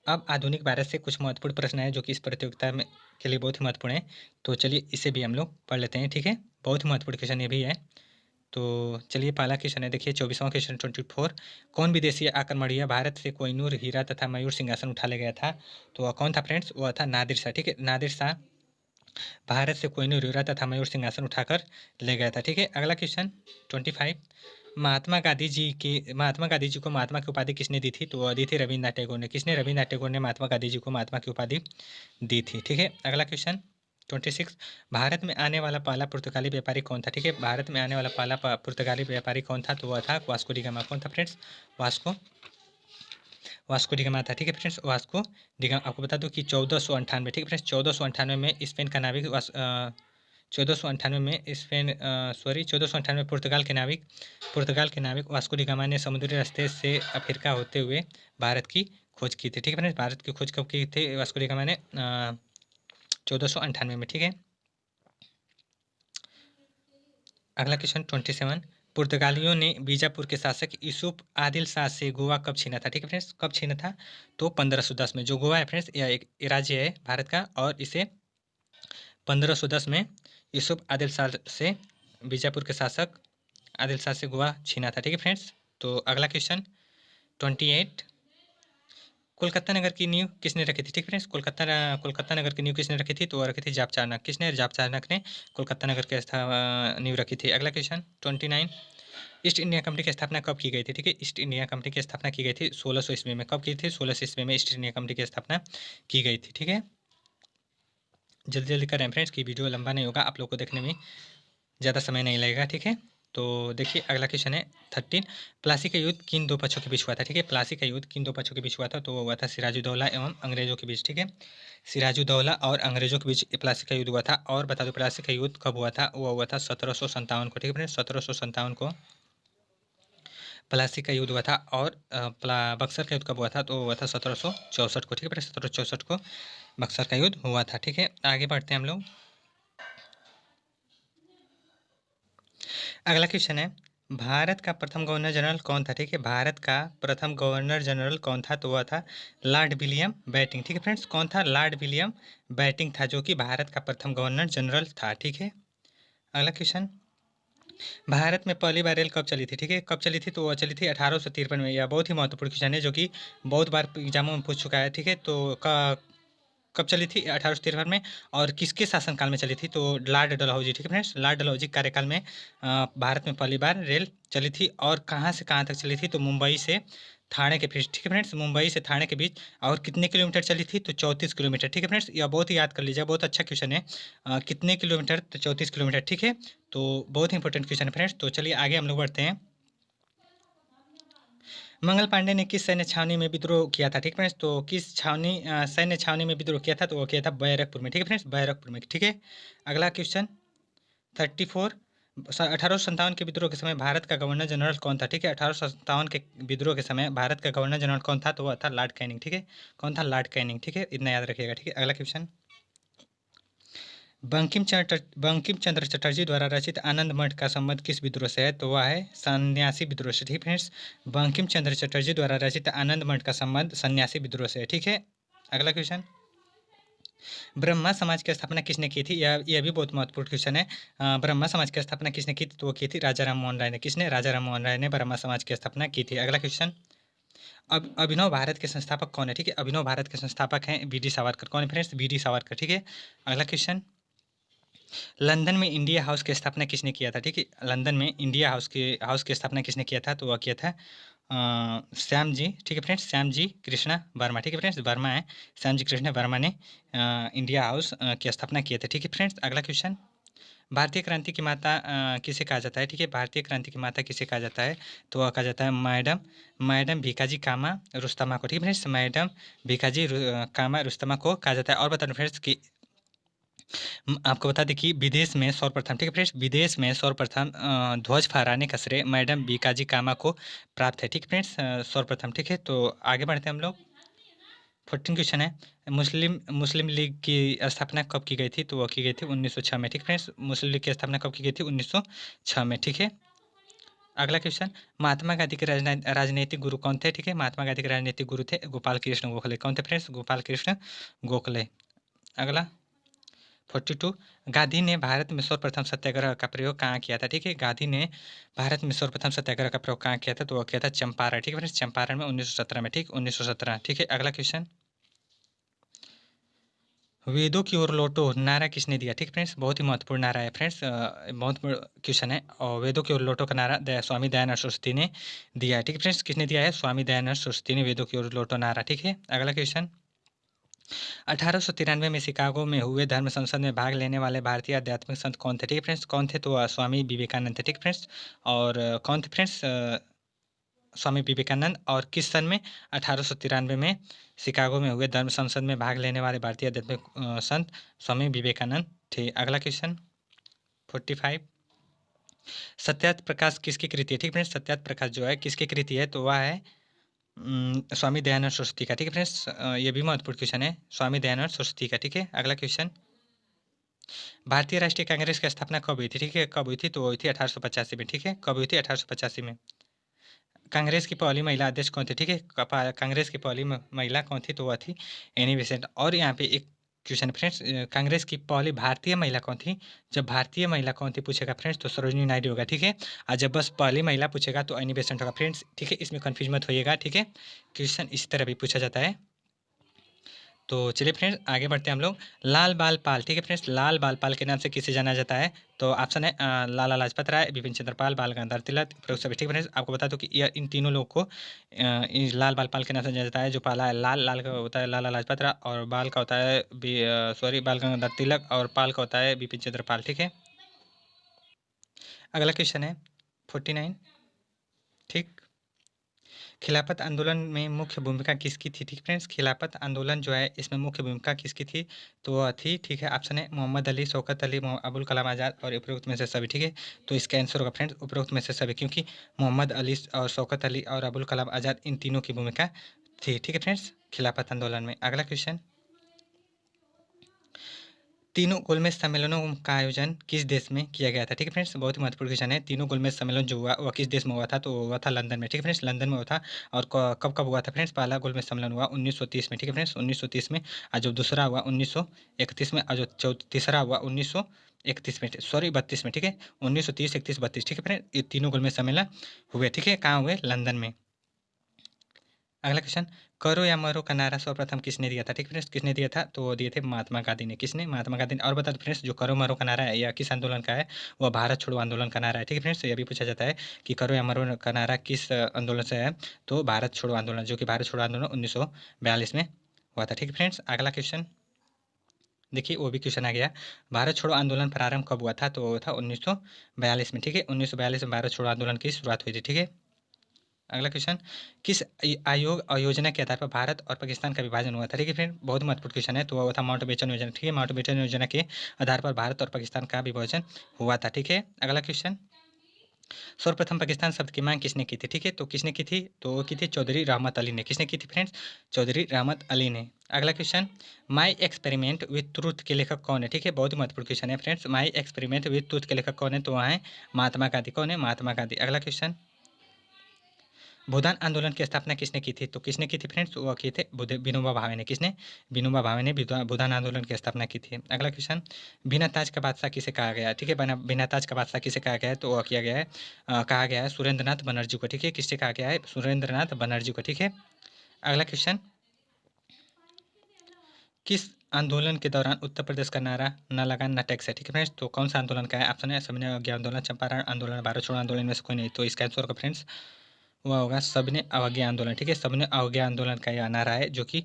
अब आधुनिक भारत से कुछ महत्वपूर्ण प्रश्न है जो कि इस प्रतियोगिता में के लिए बहुत ही महत्वपूर्ण है। तो चलिए इसे भी हम लोग पढ़ लेते हैं, ठीक है। बहुत ही महत्वपूर्ण क्वेश्चन ये भी है। तो चलिए पहला क्वेश्चन है, देखिए 24वां क्वेश्चन 24। कौन विदेशी आक्रमणीय भारत से कोहिनूर हीरा तथा मयूर सिंहासन उठा ले गया था? तो वह कौन था फ्रेंड्स? वह था नादिर शाह, ठीक है। नादिर शाह भारत से कोहिनूर हीरा तथा मयूर सिंहासन उठाकर ले गया था, ठीक है। अगला क्वेश्चन 25। महात्मा गांधी जी को महात्मा की उपाधि किसने दी थी? तो वह दी थी रविन्द्रनाथ टैगोर ने। किसने? रविन्द्रनाथ टैगोर ने महात्मा गांधी जी को महात्मा की उपाधि दी थी, ठीक है। अगला क्वेश्चन 26। भारत में आने वाला पहला पुर्तगाली व्यापारी कौन था? ठीक है, भारत में आने वाला पहला पुर्तगाली व्यापारी कौन था? तो वह था वास्को डी गामा। कौन था फ्रेंड्स? वास्को डी गामा था, ठीक है फ्रेंड्स। वास्को डी गामा, आपको बता दूं कि 1498, ठीक है फ्रेंड्स, 1498 में स्पेन का नाविक 1498 में स्पेन सॉरी 1498 में पुर्तगाल के नाविक वास्को डी गामा ने समुद्री रास्ते से अफ्रीका होते हुए भारत की खोज की थी, ठीक है फ्रेंड्स। भारत की खोज कब की थी वास्को डी गामा ने? 1498 में, ठीक है। अगला क्वेश्चन 27। पुर्तगालियों ने बीजापुर के शासक यूसुफ आदिल शाह से गोवा कब छीना था? ठीक है फ्रेंड्स, कब छीना था? तो 1510 में। जो गोवा है फ्रेंड्स, यह एक राज्य है भारत का, और इसे 1510 में यूसुफ आदिल शाह से, बीजापुर के शासक आदिल शाह से गोवा छीना था, ठीक है फ्रेंड्स। तो अगला क्वेश्चन 28। कोलकाता नगर की नींव किसने रखी थी? ठीक फ्रेंड्स, कोलकाता नगर की नींव किसने रखी थी? तो वह रखी थी जाप चारनक। किसने? जाप चारनक ने कोलकाता नगर की नींव रखी थी। अगला क्वेश्चन 29। ईस्ट इंडिया कंपनी की स्थापना कब की गई थी? ठीक है, ईस्ट इंडिया कंपनी की स्थापना की गई थी 1600 ईस्वी में। कब की थी? 1600 ईस्वी में ईस्ट इंडिया कंपनी की स्थापना की गई थी, ठीक है। जल्दी जल्दी करें फ्रेंड्स कि वीडियो लंबा नहीं होगा, आप लोग को देखने में ज़्यादा समय नहीं लगेगा, ठीक है। तो देखिए अगला क्वेश्चन है 13। प्लासी का युद्ध किन दो पक्षों के बीच हुआ था? ठीक है, प्लासी का युद्ध किन दो पक्षों के बीच हुआ था? तो वो हुआ था सिराजुद्दौला एवं अंग्रेजों के बीच, ठीक है। सिराजुद्दौला और अंग्रेजों के बीच प्लासी का युद्ध हुआ था। और बता दो प्लासी का युद्ध कब हुआ था? वो हुआ था 1757 को, ठीक है फ्रेंड्स, 1757 को प्लासी का युद्ध हुआ था। और बक्सर का युद्ध कब हुआ था? तो हुआ था 1764 को, ठीक है फ्रेंड्स, 1764 को बक्सर का युद्ध हुआ था, ठीक है। आगे बढ़ते हैं हम लोग। अगला क्वेश्चन है, भारत का प्रथम गवर्नर जनरल कौन था? ठीक है, भारत का प्रथम गवर्नर जनरल कौन था? तो वह था लॉर्ड विलियम बेंटिंक, ठीक है फ्रेंड्स। कौन था? लॉर्ड विलियम बेंटिंक था, जो कि भारत का प्रथम गवर्नर जनरल था, ठीक है। अगला क्वेश्चन, भारत में पहली बार रेल कब चली थी? ठीक है, कब चली थी? तो वह चली थी 1853 में। यह बहुत ही महत्वपूर्ण क्वेश्चन है जो कि बहुत बार एग्जामों में पूछ चुका है, ठीक है। तो कब चली थी? 1853 में। और किसके शासनकाल में चली थी? तो लॉर्ड डलहौजी, ठीक है फ्रेंड्स, लॉर्ड डलहौजी कार्यकाल में भारत में पहली बार रेल चली थी। और कहाँ से कहाँ तक चली थी? तो मुंबई से थाने के बीच, ठीक है फ्रेंड्स, मुंबई से थाने के बीच। और कितने किलोमीटर चली थी? तो 34 किलोमीटर, ठीक है फ्रेंड्स। यह बहुत ही याद कर लीजिए, बहुत अच्छा क्वेश्चन है। कितने किलोमीटर? तो 34 किलोमीटर, ठीक है। तो बहुत ही इंपॉर्टेंट क्वेश्चन है फ्रेंड्स। तो चलिए आगे हम लोग बढ़ते हैं। मंगल पांडे ने किस सैन्य छावनी में विद्रोह किया था? ठीक है फ्रेंड्स, तो किस सैन्य छावनी में विद्रोह किया था? तो वो किया था बैरकपुर में, ठीक है फ्रेंड्स, बैरकपुर में, ठीक है। अगला क्वेश्चन 34। 1857 के विद्रोह के समय भारत का गवर्नर जनरल कौन था? ठीक है, 1857 के विद्रोह के समय भारत का गवर्नर जनरल कौन था? तो वह था लॉर्ड कैनिंग, ठीक है। कौन था? लॉर्ड कैनिंग, ठीक है, इतना याद रखिएगा, ठीक है। अगला क्वेश्चन, बंकिम चंद्र चटर्जी द्वारा रचित आनंद मठ का संबंध किस विद्रोह से है? तो वह है सन्यासी विद्रोह से, ठीक फ्रेंड्स। बंकिम चंद्र चटर्जी द्वारा रचित आनंद मठ का संबंध सन्यासी विद्रोह से है, ठीक है। अगला क्वेश्चन, ब्रह्मा समाज की स्थापना किसने की थी? यह भी बहुत महत्वपूर्ण क्वेश्चन है। ब्रह्मा समाज की स्थापना किसने की थी? तो वो की थी राजा राम मोहन राय ने। किसने? राजा राम मोहन राय ने ब्रह्मा समाज की स्थापना की थी। अगला क्वेश्चन, अब अभिनव भारत के संस्थापक कौन है? ठीक है, अभिनव भारत के संस्थापक हैं वी.डी. सावरकर। कौन है फ्रेंड्स? वी.डी. सावरकर, ठीक है। अगला क्वेश्चन, लंदन में इंडिया हाउस की स्थापना किसने किया था? ठीक है, लंदन में इंडिया हाउस की स्थापना किसने किया था? तो वह किया था श्याम जी, ठीक है फ्रेंड्स, श्याम जी कृष्णा वर्मा, ठीक है फ्रेंड्स, वर्मा है, श्याम जी कृष्णा वर्मा ने इंडिया हाउस की स्थापना किए थे, ठीक है फ्रेंड्स। अगला क्वेश्चन, भारतीय क्रांति की माता किसे कहा जाता है? ठीक है, भारतीय क्रांति की माता किसे कहा जाता है? तो वह कहा जाता है मैडम भीकाजी कामा रुस्तमा को, ठीक है फ्रेंड्स, मैडम भीकाजी कामा रुस्तमा को कहा जाता है। और बता दूं फ्रेंड्स कि आपको बता दें कि विदेश में सर्वप्रथम, ठीक है फ्रेंड्स, विदेश में सर्वप्रथम ध्वज फहराने का श्रेय मैडम बीकाजी कामा को प्राप्त है, ठीक है फ्रेंड्स, सर्वप्रथम, ठीक है। तो आगे बढ़ते हैं हम लोग। 14 क्वेश्चन है, मुस्लिम लीग की स्थापना कब की गई थी? तो वो की गई थी 1906 में, ठीक है फ्रेंड्स, मुस्लिम लीग की स्थापना कब की गई थी? 1906 में, ठीक है। अगला क्वेश्चन, महात्मा गांधी के राजनीतिक गुरु कौन थे? ठीक है, महात्मा गांधी के राजनीतिक गुरु थे गोपाल कृष्ण गोखले। कौन थे फ्रेंड्स? गोपाल कृष्ण गोखले। अगला 42, गांधी ने भारत में सर्वप्रथम सत्याग्रह का प्रयोग कहाँ किया था? ठीक है, गांधी ने भारत में सर्वप्रथम सत्याग्रह का प्रयोग कहाँ किया था? तो वो किया था चंपारण। ठीक है फ्रेंड्स, चंपारण में 1917 में। ठीक, 1917। ठीक है, अगला क्वेश्चन, वेदों की ओर लौटो नारा किसने दिया? ठीक फ्रेंड्स, बहुत ही महत्वपूर्ण नारा है फ्रेंड्स, महत्वपूर्ण क्वेश्चन है। और वेदों की ओर लौटो का नारा स्वामी दयानंद सरस्वती ने दिया है। ठीक है फ्रेंड्स, किसने दिया है? स्वामी दयानंद सरस्वती ने वेदों की ओर लौटो नारा। ठीक है, अगला क्वेश्चन, 1893 में शिकागो में हुए धर्म संसद में भाग लेने वाले भारतीय आध्यात्मिक संत कौन थे? ठीक है फ्रेंड्स, कौन थे? तो स्वामी विवेकानंद थे। ठीक फ्रेंड्स, और कौन थे फ्रेंड्स? स्वामी विवेकानंद। और किस सन में? 1893 में शिकागो में हुए धर्म संसद में भाग लेने वाले भारतीय आध्यात्मिक संत स्वामी विवेकानंद थे। अगला क्वेश्चन 45, सत्यार्थ प्रकाश किसकी कृति है? ठीक फ्रेंड्स, सत्यार्थ प्रकाश जो है किसकी कृति है? तो वह है स्वामी दयानंद सरस्वती का। ठीक है फ्रेंड्स, ये भी महत्वपूर्ण क्वेश्चन है, स्वामी दयानंद सरस्वती का। ठीक है, अगला क्वेश्चन, भारतीय राष्ट्रीय कांग्रेस की स्थापना कब हुई थी? ठीक है, कब हुई थी? तो हुई थी 1885 में। ठीक है, कब हुई थी? 1885 में। कांग्रेस की पहली महिला अध्यक्ष कौन थी? ठीक है, कांग्रेस की पहली महिला कौन थी? तो वह थी एनी बेसेंट। और यहाँ पे एक क्वेश्चन फ्रेंड्स, कांग्रेस की पहली भारतीय महिला कौन थी? जब भारतीय महिला कौन थी पूछेगा फ्रेंड्स तो सरोजिनी नायडू होगा। ठीक है, और जब बस पहली महिला पूछेगा तो एनी बेसेंट होगा फ्रेंड्स। ठीक है, इसमें कन्फ्यूज मत होइएगा। ठीक है, क्वेश्चन इस तरह भी पूछा जाता है। तो चलिए फ्रेंड्स आगे बढ़ते हैं हम लोग। लाल बाल पाल, ठीक है फ्रेंड्स, लाल बाल पाल के नाम से किसे जाना जाता है? तो ऑप्शन है लाला लाजपत राय, बिपिन चंद्र पाल, बाल गंगाधर तिलक, उपरोक्त सभी। ठीक है फ्रेंड्स, आपको बता दूं कि इन तीनों लोग को लाल बाल पाल के नाम से जाना जाता है। जो पाला है लाल, लाल का होता है लाला लाजपत राय, और बाल का होता है सॉरी बाल गंगाधर तिलक, और पाल का होता है बिपिन चंद्र पाल। ठीक है, अगला क्वेश्चन है 49। ठीक, खिलाफत आंदोलन में मुख्य भूमिका किसकी थी? ठीक फ्रेंड्स, खिलाफत आंदोलन जो है इसमें मुख्य भूमिका किसकी थी? तो वह थी, ठीक है, ऑप्शन है मोहम्मद अली, शौकत अली, अबुल कलाम आज़ाद, और उपरोक्त में से सभी। ठीक है, तो इसका आंसर होगा फ्रेंड्स उपरोक्त में से सभी, क्योंकि मोहम्मद अली और शौकत अली और अबुल कलाम आज़ाद इन तीनों की भूमिका थी। ठीक है फ्रेंड्स, खिलाफत आंदोलन में। अगला क्वेश्चन, तीनों गोलमेज सम्मेलनों का आयोजन किस देश में किया गया था? ठीक है फ्रेंड्स, बहुत ही महत्वपूर्ण क्वेश्चन है। तीनों गोलमेज सम्मेलन जो हुआ वह किस देश में हुआ था? तो हुआ था लंदन में। ठीक है फ्रेंड्स, लंदन में हुआ था। और कब कब हुआ था फ्रेंड्स? पहला गोलमेज सम्मेलन हुआ 1930 में। ठीक है फ्रेंड्स, 1930 में। और जो दूसरा हुआ 1931 में, और जो तीसरा हुआ 1931 में, सॉरी 32 में। ठीक है, 1930, 31, 32। ठीक है फ्रेंड, ये तीनों गोलमेज सम्मेलन हुए। ठीक है, कहाँ हुए? लंदन में। अगला क्वेश्चन, करो या मरो का नारा सर्वप्रथम किसने दिया था? ठीक फ्रेंड्स, किसने दिया था? तो वो दिए थे महात्मा गांधी ने। किसने? महात्मा गांधी ने। और बता दो फ्रेंड्स, जो करो मरो का नारा है या किस आंदोलन का है? वह भारत छोड़ो आंदोलन का नारा है। ठीक है फ्रेंड्स, ये भी पूछा जाता है कि करो या मरो का नारा किस आंदोलन से है? तो भारत छोड़ो आंदोलन, जो कि भारत छोड़ो आंदोलन 1942 में हुआ था। ठीक है फ्रेंड्स, अगला क्वेश्चन देखिए, वो भी क्वेश्चन आ गया, भारत छोड़ो आंदोलन प्रारंभ कब हुआ था? तो वो था 1942 में। ठीक है, 1942 में भारत छोड़ो आंदोलन की शुरुआत हुई थी। ठीक है, अगला क्वेश्चन, किस आयोग और योजना के आधार पर भारत और पाकिस्तान का विभाजन हुआ था? ठीक है फ्रेंड, बहुत महत्वपूर्ण क्वेश्चन है। तो वो था माउंटबेटन योजना। ठीक है, माउंटबेटन योजना के आधार पर भारत और पाकिस्तान का विभाजन हुआ था। ठीक है, अगला क्वेश्चन, सर्वप्रथम पाकिस्तान शब्द की मांग किसने की थी? ठीक है, तो किसने की थी? तो वो की थी चौधरी रहमत अली ने। किसने की थी फ्रेंड्स? चौधरी रहमत अली ने। अगला question, my experiment with truth के लेखक कौन है? ठीक है, बहुत ही महत्वपूर्ण क्वेश्चन है friends, my experiment with truth के लेखक कौन है? तो वहाँ है महात्मा गांधी। कौन है? महात्मा गांधी। अगला क्वेश्चन, भूदान आंदोलन की स्थापना किसने की थी? तो किसने की थी फ्रेंड्स? वो किए थे विनोबा भावे ने। किसने? विनोबा भावे ने भूदान आंदोलन की स्थापना की थी। अगला क्वेश्चन, बिना ताज का बादशाह किसे कहा गया? ठीक है, बिना ताज का बादशाह किसे कहा गया है? तो वह किया गया है कहा गया है सुरेंद्रनाथ बनर्जी को। ठीक है, किससे कहा गया है? सुरेंद्रनाथ बनर्जी को। ठीक है, अगला क्वेश्चन, किस आंदोलन के दौरान उत्तर प्रदेश का नारा न लगान न टैक्स है? ठीक है फ्रेंड्स, तो कौन सा आंदोलन का है? ऑप्शन है सबने अवज्ञा आंदोलन, चंपारण आंदोलन, भारत छोड़ो आंदोलन में से कोई नहीं। तो इसका आंसर होगा फ्रेंड्स हुआ होगा सबने अवज्ञा आंदोलन। ठीक है, सबने अवज्ञा आंदोलन का यह नारा है, जो कि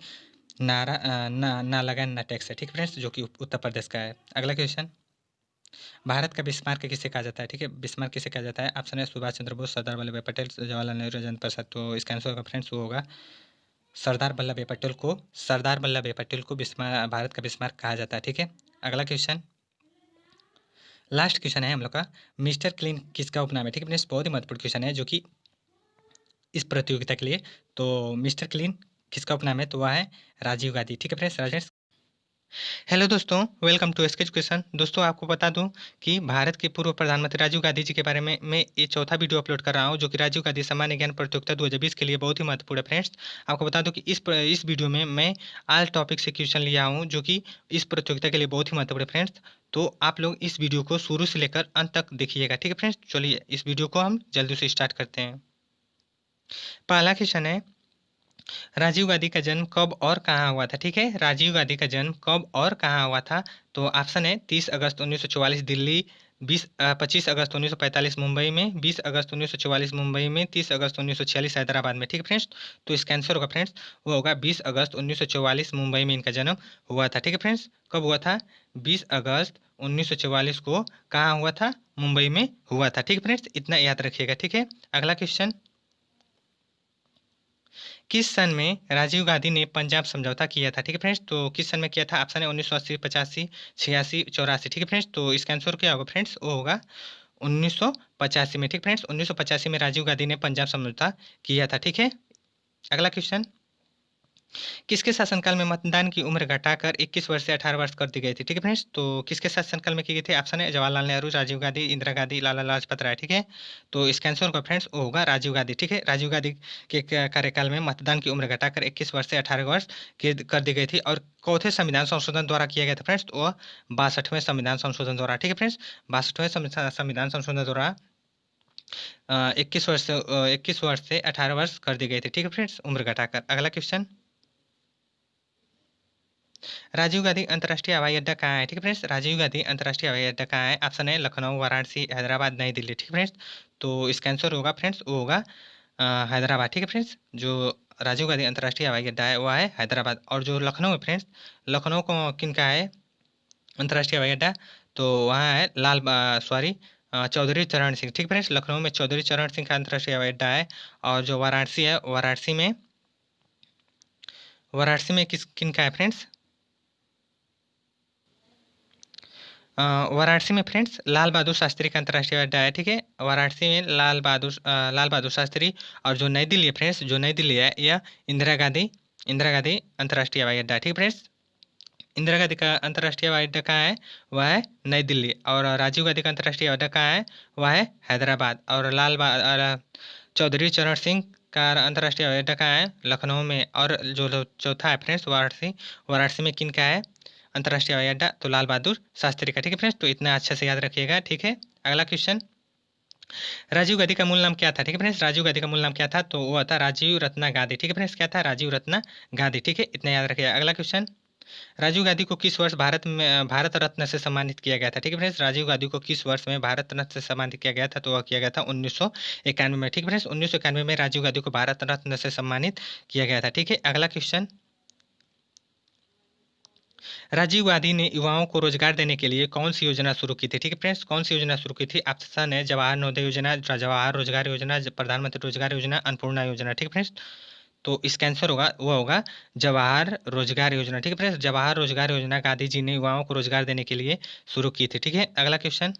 नारा ना लगान ना टैक्स है। ठीक है फ्रेंड्स, जो कि उत्तर प्रदेश का है। अगला क्वेश्चन, भारत का बिस्मार्क किसे कहा जाता है? ठीक है, बिस्मार्क किसे कहा जाता है? ऑप्शन है सुभाष चंद्र बोस, सरदार वल्लभ भाई पटेल, जवाहरलाल नेहरू, राजेंद्र प्रसाद। तो इसका आंसर होगा फ्रेंड्स वो होगा सरदार वल्लभ भाई पटेल को। सरदार वल्लभ भाई पटेल को भारत का बिस्मार्क कहा जाता है। ठीक है, अगला क्वेश्चन, लास्ट क्वेश्चन है हम लोग का, मिस्टर क्लीन किसका उपनाम है? ठीक है फ्रेंड्स, बहुत ही महत्वपूर्ण क्वेश्चन है जो कि इस प्रतियोगिता के लिए। तो मिस्टर क्लीन किसका उपनाम है? तो वह है राजीव गांधी। ठीक है फ्रेंड्स, राजेश। हेलो दोस्तों, वेलकम टू एसके एजुकेशन। दोस्तों, आपको बता दूं कि भारत के पूर्व प्रधानमंत्री राजीव गांधी जी के बारे में मैं ये चौथा वीडियो अपलोड कर रहा हूं, जो कि राजीव गांधी सामान्य ज्ञान प्रतियोगिता 2020 के लिए बहुत ही महत्वपूर्ण है। फ्रेंड्स, आपको बता दूं कि इस वीडियो में मैं ऑल टॉपिक से क्वेश्चन लिया हूं, जो कि इस प्रतियोगिता के लिए बहुत ही महत्वपूर्ण है। फ्रेंड्स, तो आप लोग इस वीडियो को शुरू से लेकर अंत तक देखिएगा, ठीक है फ्रेंड्स। चलिए इस वीडियो को हम जल्दी से स्टार्ट करते हैं। पहला क्वेश्चन है, राजीव गांधी का जन्म कब और कहाँ हुआ था? ठीक है, राजीव गांधी का जन्म कब और कहाँ हुआ था? तो ऑप्शन है 30 अगस्त 1944 दिल्ली, 25 अगस्त 1945 मुंबई में, 20 अगस्त 1944 मुंबई में, 30 अगस्त 1946 हैदराबाद में। ठीक है फ्रेंड्स, तो इसका आंसर होगा फ्रेंड्स, वो होगा 20 अगस्त 1944 मुंबई में इनका जन्म हुआ था। ठीक है फ्रेंड्स, कब हुआ था? 20 अगस्त 1944 को कहाँ हुआ था? मुंबई में हुआ था। ठीक है फ्रेंड्स, इतना याद रखिएगा। ठीक है, अगला क्वेश्चन, किस सन में राजीव गांधी ने पंजाब समझौता किया था? ठीक है फ्रेंड्स, तो किस सन में किया था? ऑप्शन है 1980, 85, 86, 84। ठीक है फ्रेंड्स, तो इसका आंसर क्या होगा फ्रेंड्स? वो होगा 1985 में। ठीक फ्रेंड्स, 1985 में राजीव गांधी ने पंजाब समझौता किया था। ठीक है, अगला क्वेश्चन, किसके शासनकाल में मतदान की उम्र घटाकर 21 वर्ष से 18 वर्ष कर दी गई थी? ठीक है फ्रेंड्स, तो किसके शासनकाल में की गई थी? ऑप्शन है जवाहरलाल नेहरू, राजीव गांधी, इंदिरा गांधी, लाला लाजपत राय। ठीक है, तो इसका आंसर होगा फ्रेंड्स, वो होगा राजीव गांधी। ठीक है, राजीव गांधी के कार्यकाल में मतदान की उम्र घटाकर 21 वर्ष से 18 वर्ष कर दी गई थी। और चौथे संविधान संशोधन द्वारा किया गया था फ्रेंड्स, वह 62वें संविधान संशोधन द्वारा। ठीक है फ्रेंड्स, 62वें संविधान संशोधन द्वारा 21 वर्ष से 18 वर्ष कर दी गई थी। ठीक है फ्रेंड्स, उम्र घटाकर। अगला क्वेश्चन, राजीव गांधी अंतर्राष्ट्रीय हवाई अड्डा कहाँ है? ठीक है फ्रेंड्स, राजीव गांधी अंतर्राष्ट्रीय हवाई अड्डा कहाँ है? ऑप्शन है लखनऊ, वाराणसी, हैदराबाद, नई दिल्ली। ठीक है फ्रेंड्स, तो इसका आंसर होगा फ्रेंड्स, वो होगा हैदराबाद। ठीक है फ्रेंड्स, जो राजीव गांधी अंतर्राष्ट्रीय हवाई अड्डा है वह है हैदराबाद। और जो लखनऊ है फ्रेंड्स, लखनऊ को किन का है अंतर्राष्ट्रीय हवाई अड्डा? तो वहाँ है सॉरी चौधरी चरण सिंह। ठीक है फ्रेंड्स, लखनऊ में चौधरी चरण सिंह का अंतर्राष्ट्रीय हवाई अड्डा है। और जो वाराणसी है, वाराणसी में किन का है फ्रेंड्स? वाराणसी में फ्रेंड्स लाल बहादुर शास्त्री का अंतर्राष्ट्रीय अड्डा है। ठीक है, वाराणसी में लाल बहादुर शास्त्री। और जो नई दिल्ली है फ्रेंड्स, जो नई दिल्ली है यह इंदिरा गांधी अंतर्राष्ट्रीय हवाई अड्डा है। ठीक है फ्रेंड्स, इंदिरा गांधी का अंतर्राष्ट्रीय हवाई अड्डा कहाँ है? वह है नई दिल्ली। और राजीव गांधी का अंतर्राष्ट्रीय हवाई अड्डा कहाँ है? वह है हैदराबाद। और चौधरी चरण सिंह का अंतर्राष्ट्रीय हवाई अड्डा कहाँ है? लखनऊ में। और जो चौथा है फ्रेंड्स वाराणसी, वाराणसी में किन का है अंतर्राष्ट्रीय हवाई अड्डा? तो लाल बहादुर शास्त्री का। ठीक है फ्रेंड्स, तो इतना अच्छे से याद रखिएगा। ठीक है, अगला क्वेश्चन, राजीव गांधी का मूल नाम क्या था? ठीक है फ्रेंड्स, राजीव गांधी का मूल नाम क्या था? तो वो था राजीव रत्ना गांधी। ठीक है फ्रेंड्स, क्या था? राजीव रत्ना गांधी। ठीक है, इतना याद रखिएगा। अगला क्वेश्चन, राजीव गांधी को किस वर्ष भारत रत्न से सम्मानित किया गया था? ठीक है फ्रेंड्स, राजीव गांधी को किस वर्ष में भारत रत्न से सम्मानित किया गया था? तो वह किया गया था 1991 में। ठीक है फ्रेंड्स, 1991 में राजीव गांधी को भारत रत्न से सम्मानित किया गया था। ठीक है, अगला क्वेश्चन, राजीव गांधी ने युवाओं को रोजगार देने के लिए कौन सी योजना शुरू की थी? ठीक है फ्रेंड्स, कौन सी योजना शुरू की थी? ऑप्शन है जवाहर नवोदय योजना, जवाहर रोजगार योजना, प्रधानमंत्री रोजगार योजना, अन्नपूर्णा योजना। ठीक है फ्रेंड्स, तो इसका आंसर होगा, वो होगा जवाहर रोजगार योजना। ठीक है फ्रेंड्स, जवाहर रोजगार योजना गांधी जी ने युवाओं को रोजगार देने के लिए शुरू की थी। ठीक है, अगला क्वेश्चन,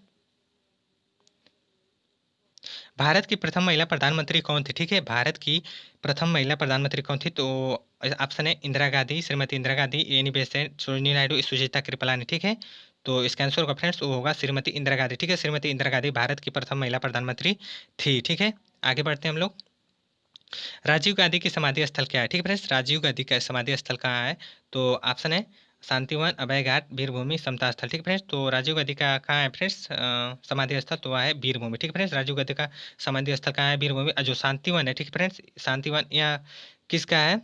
भारत की प्रथम महिला प्रधानमंत्री कौन थी? ठीक है, भारत की प्रथम महिला प्रधानमंत्री कौन थी? तो ऑप्शन है इंदिरा गांधी, श्रीमती इंदिरा गांधी, एनी बेसेंट, सरोजिनी नायडू, सुजीता कृपलानी। ठीक है, तो इसका आंसर होगा फ्रेंड्स, वो होगा श्रीमती इंदिरा गांधी। ठीक है, श्रीमती इंदिरा गांधी भारत की प्रथम महिला प्रधानमंत्री थी। ठीक है, आगे बढ़ते हैं हम लोग। राजीव गांधी की समाधि स्थल क्या है? ठीक है फ्रेंड्स, राजीव गांधी का समाधि स्थल कहाँ है? तो ऑप्शन है शांतिवन, अभय घाट, वीरभूमि, समता स्थल। ठीक है फ्रेंड्स, तो राजीव गांधी का कहाँ है फ्रेंड्स समाधि स्थल? तो वह है वीरभूमि। ठीक है फ्रेंड्स, राजीव गांधी का समाधि स्थल कहाँ है? वीरभूमि। और जो शांतिवन है, ठीक है फ्रेंड्स, शांतिवन यह किसका है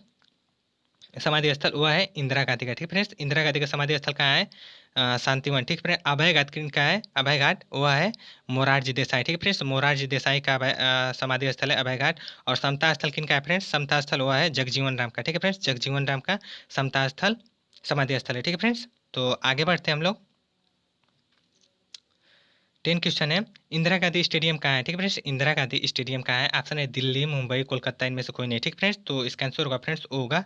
समाधि स्थल? वह है इंदिरा गांधी का। ठीक है फ्रेंड्स, इंदिरा गांधी का समाधि स्थल कहाँ है? शांतिवन। ठीक है फ्रेंड्स, अभय घाट किनका है? अभय घाट वह है मोरारजी देसाई। ठीक है फ्रेंड्स, मोरारजी देसाई का समाधि स्थल है अभय घाट। और समता स्थल किनका है फ्रेंड्स? समता स्थल वह है जगजीवन राम का। ठीक है फ्रेंड्स, जगजीवन राम का समता स्थल समाधि स्थल है। ठीक है फ्रेंड्स, तो आगे बढ़ते हैं हम लोग। 10 क्वेश्चन है, इंदिरा गांधी स्टेडियम कहाँ है? ठीक है फ्रेंड्स, इंदिरा गांधी स्टेडियम कहाँ है? ऑप्शन है दिल्ली, मुंबई, कोलकाता, इनमें से कोई नहीं। ठीक फ्रेंड्स, तो इसका आंसर होगा फ्रेंड्स, वो होगा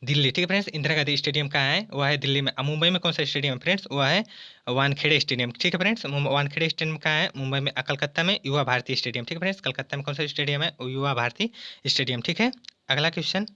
दिल्ली। ठीक है फ्रेंड्स, इंदिरा गांधी स्टेडियम कहाँ है? वह है दिल्ली में। मुंबई में कौन सा स्टेडियम है फ्रेंड्स? वह है वानखेड़े स्टेडियम। ठीक है फ्रेंड्स, वानखेड़े स्टेडियम कहाँ है? मुंबई में। कलकत्ता में युवा भारती स्टेडियम। ठीक है फ्रेंड्स, कलकत्ता में कौन सा स्टेडियम है? युवा भारती स्टेडियम। ठीक है, अगला क्वेश्चन,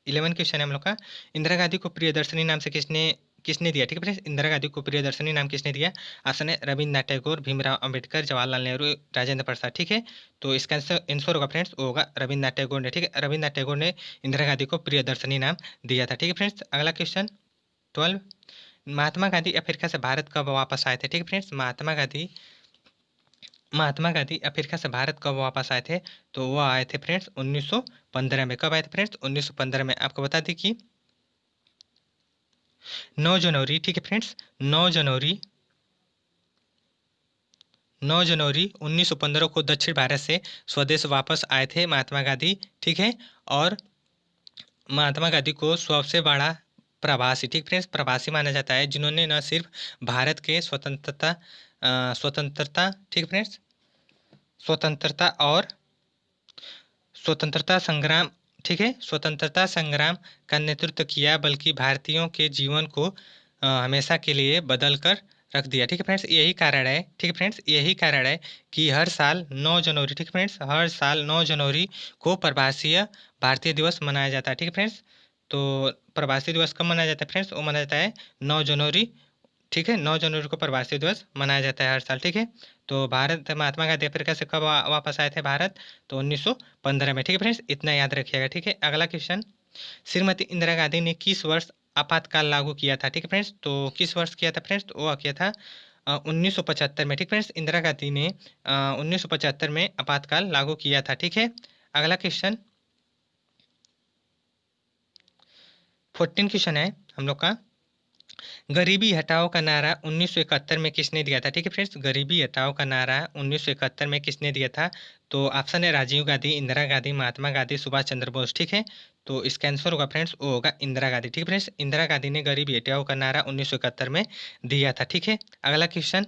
11 क्वेश्चन है हम लोग का, इंदिरा गांधी को प्रियदर्शनी नाम से किसने किसने दिया, ठीक है फ्रेंड्स। इंदिरा गांधी को प्रियदर्शनी नाम किसने दिया? ऑप्शन है रविन्द्रनाथ टैगोर, भीमराव अंबेडकर, जवाहरलाल नेहरू, राजेंद्र प्रसाद, ठीक है। तो इसका आंसर होगा फ्रेंड्स, वो होगा रविन्द्रनाथ टैगोर ने, ठीक है। रविन्द्रनाथ टैगोर ने इंदिरा गांधी को प्रियदर्शनी नाम दिया था, ठीक है फ्रेंड्स। अगला क्वेश्चन 12, महात्मा गांधी अफ्रीका से भारत कब वापस आए थे, ठीक है फ्रेंड्स। महात्मा गांधी अफ्रीका से भारत कब वापस आए थे? तो वो आए थे फ्रेंड्स 1915 में। कब आए थे फ्रेंड्स? 1915 में। आपको बता दें कि 9 जनवरी, ठीक है फ्रेंड्स, 9 जनवरी 9 जनवरी 1915 को दक्षिण भारत से स्वदेश वापस आए थे महात्मा गांधी, ठीक है। और महात्मा गांधी को सबसे बड़ा प्रवासी, ठीक फ्रेंड्स, प्रवासी माना जाता है, जिन्होंने न सिर्फ भारत के स्वतंत्रता, ठीक फ्रेंड्स, स्वतंत्रता और स्वतंत्रता संग्राम, ठीक है, स्वतंत्रता संग्राम का नेतृत्व किया, बल्कि भारतीयों के जीवन को हमेशा के लिए बदल कर रख दिया, ठीक है फ्रेंड्स। यही कारण है, ठीक है फ्रेंड्स, यही कारण है कि हर साल 9 जनवरी, ठीक है फ्रेंड्स, हर साल 9 जनवरी को प्रवासीय भारतीय दिवस मनाया जाता है, ठीक है फ्रेंड्स। तो प्रवासी दिवस कब मनाया जाता है फ्रेंड्स? वो मनाया जाता है 9 जनवरी, ठीक है। 9 जनवरी को प्रवासी दिवस मनाया जाता है हर साल, ठीक है। तो भारत, महात्मा गांधी अफ्रीका से कब वापस आए थे भारत? तो 1915 में, ठीक है फ्रेंड्स, इतना याद रखिएगा, ठीक है। अगला क्वेश्चन, श्रीमती इंदिरा गांधी ने किस वर्ष आपातकाल लागू किया था, ठीक है फ्रेंड्स। तो किस वर्ष किया था फ्रेंड्स? तो वो किया था 1975 में, ठीक फ्रेंड्स। इंदिरा गांधी ने 1975 में आपातकाल लागू किया था, ठीक है। अगला क्वेश्चन 14 क्वेश्चन है हम लोग का, गरीबी हटाओ का नारा 1971 में किसने दिया था, ठीक है फ्रेंड्स। गरीबी हटाओ का नारा 1971 में किसने दिया था? तो ऑप्शन है राजीव गांधी, इंदिरा गांधी, महात्मा गांधी, सुभाष चंद्र बोस, ठीक है। तो इसका आंसर होगा फ्रेंड्स, वो होगा इंदिरा गांधी, ठीक है फ्रेंड्स। इंदिरा गांधी ने गरीबी हटाओ का नारा 1971 में दिया था, ठीक है। अगला क्वेश्चन,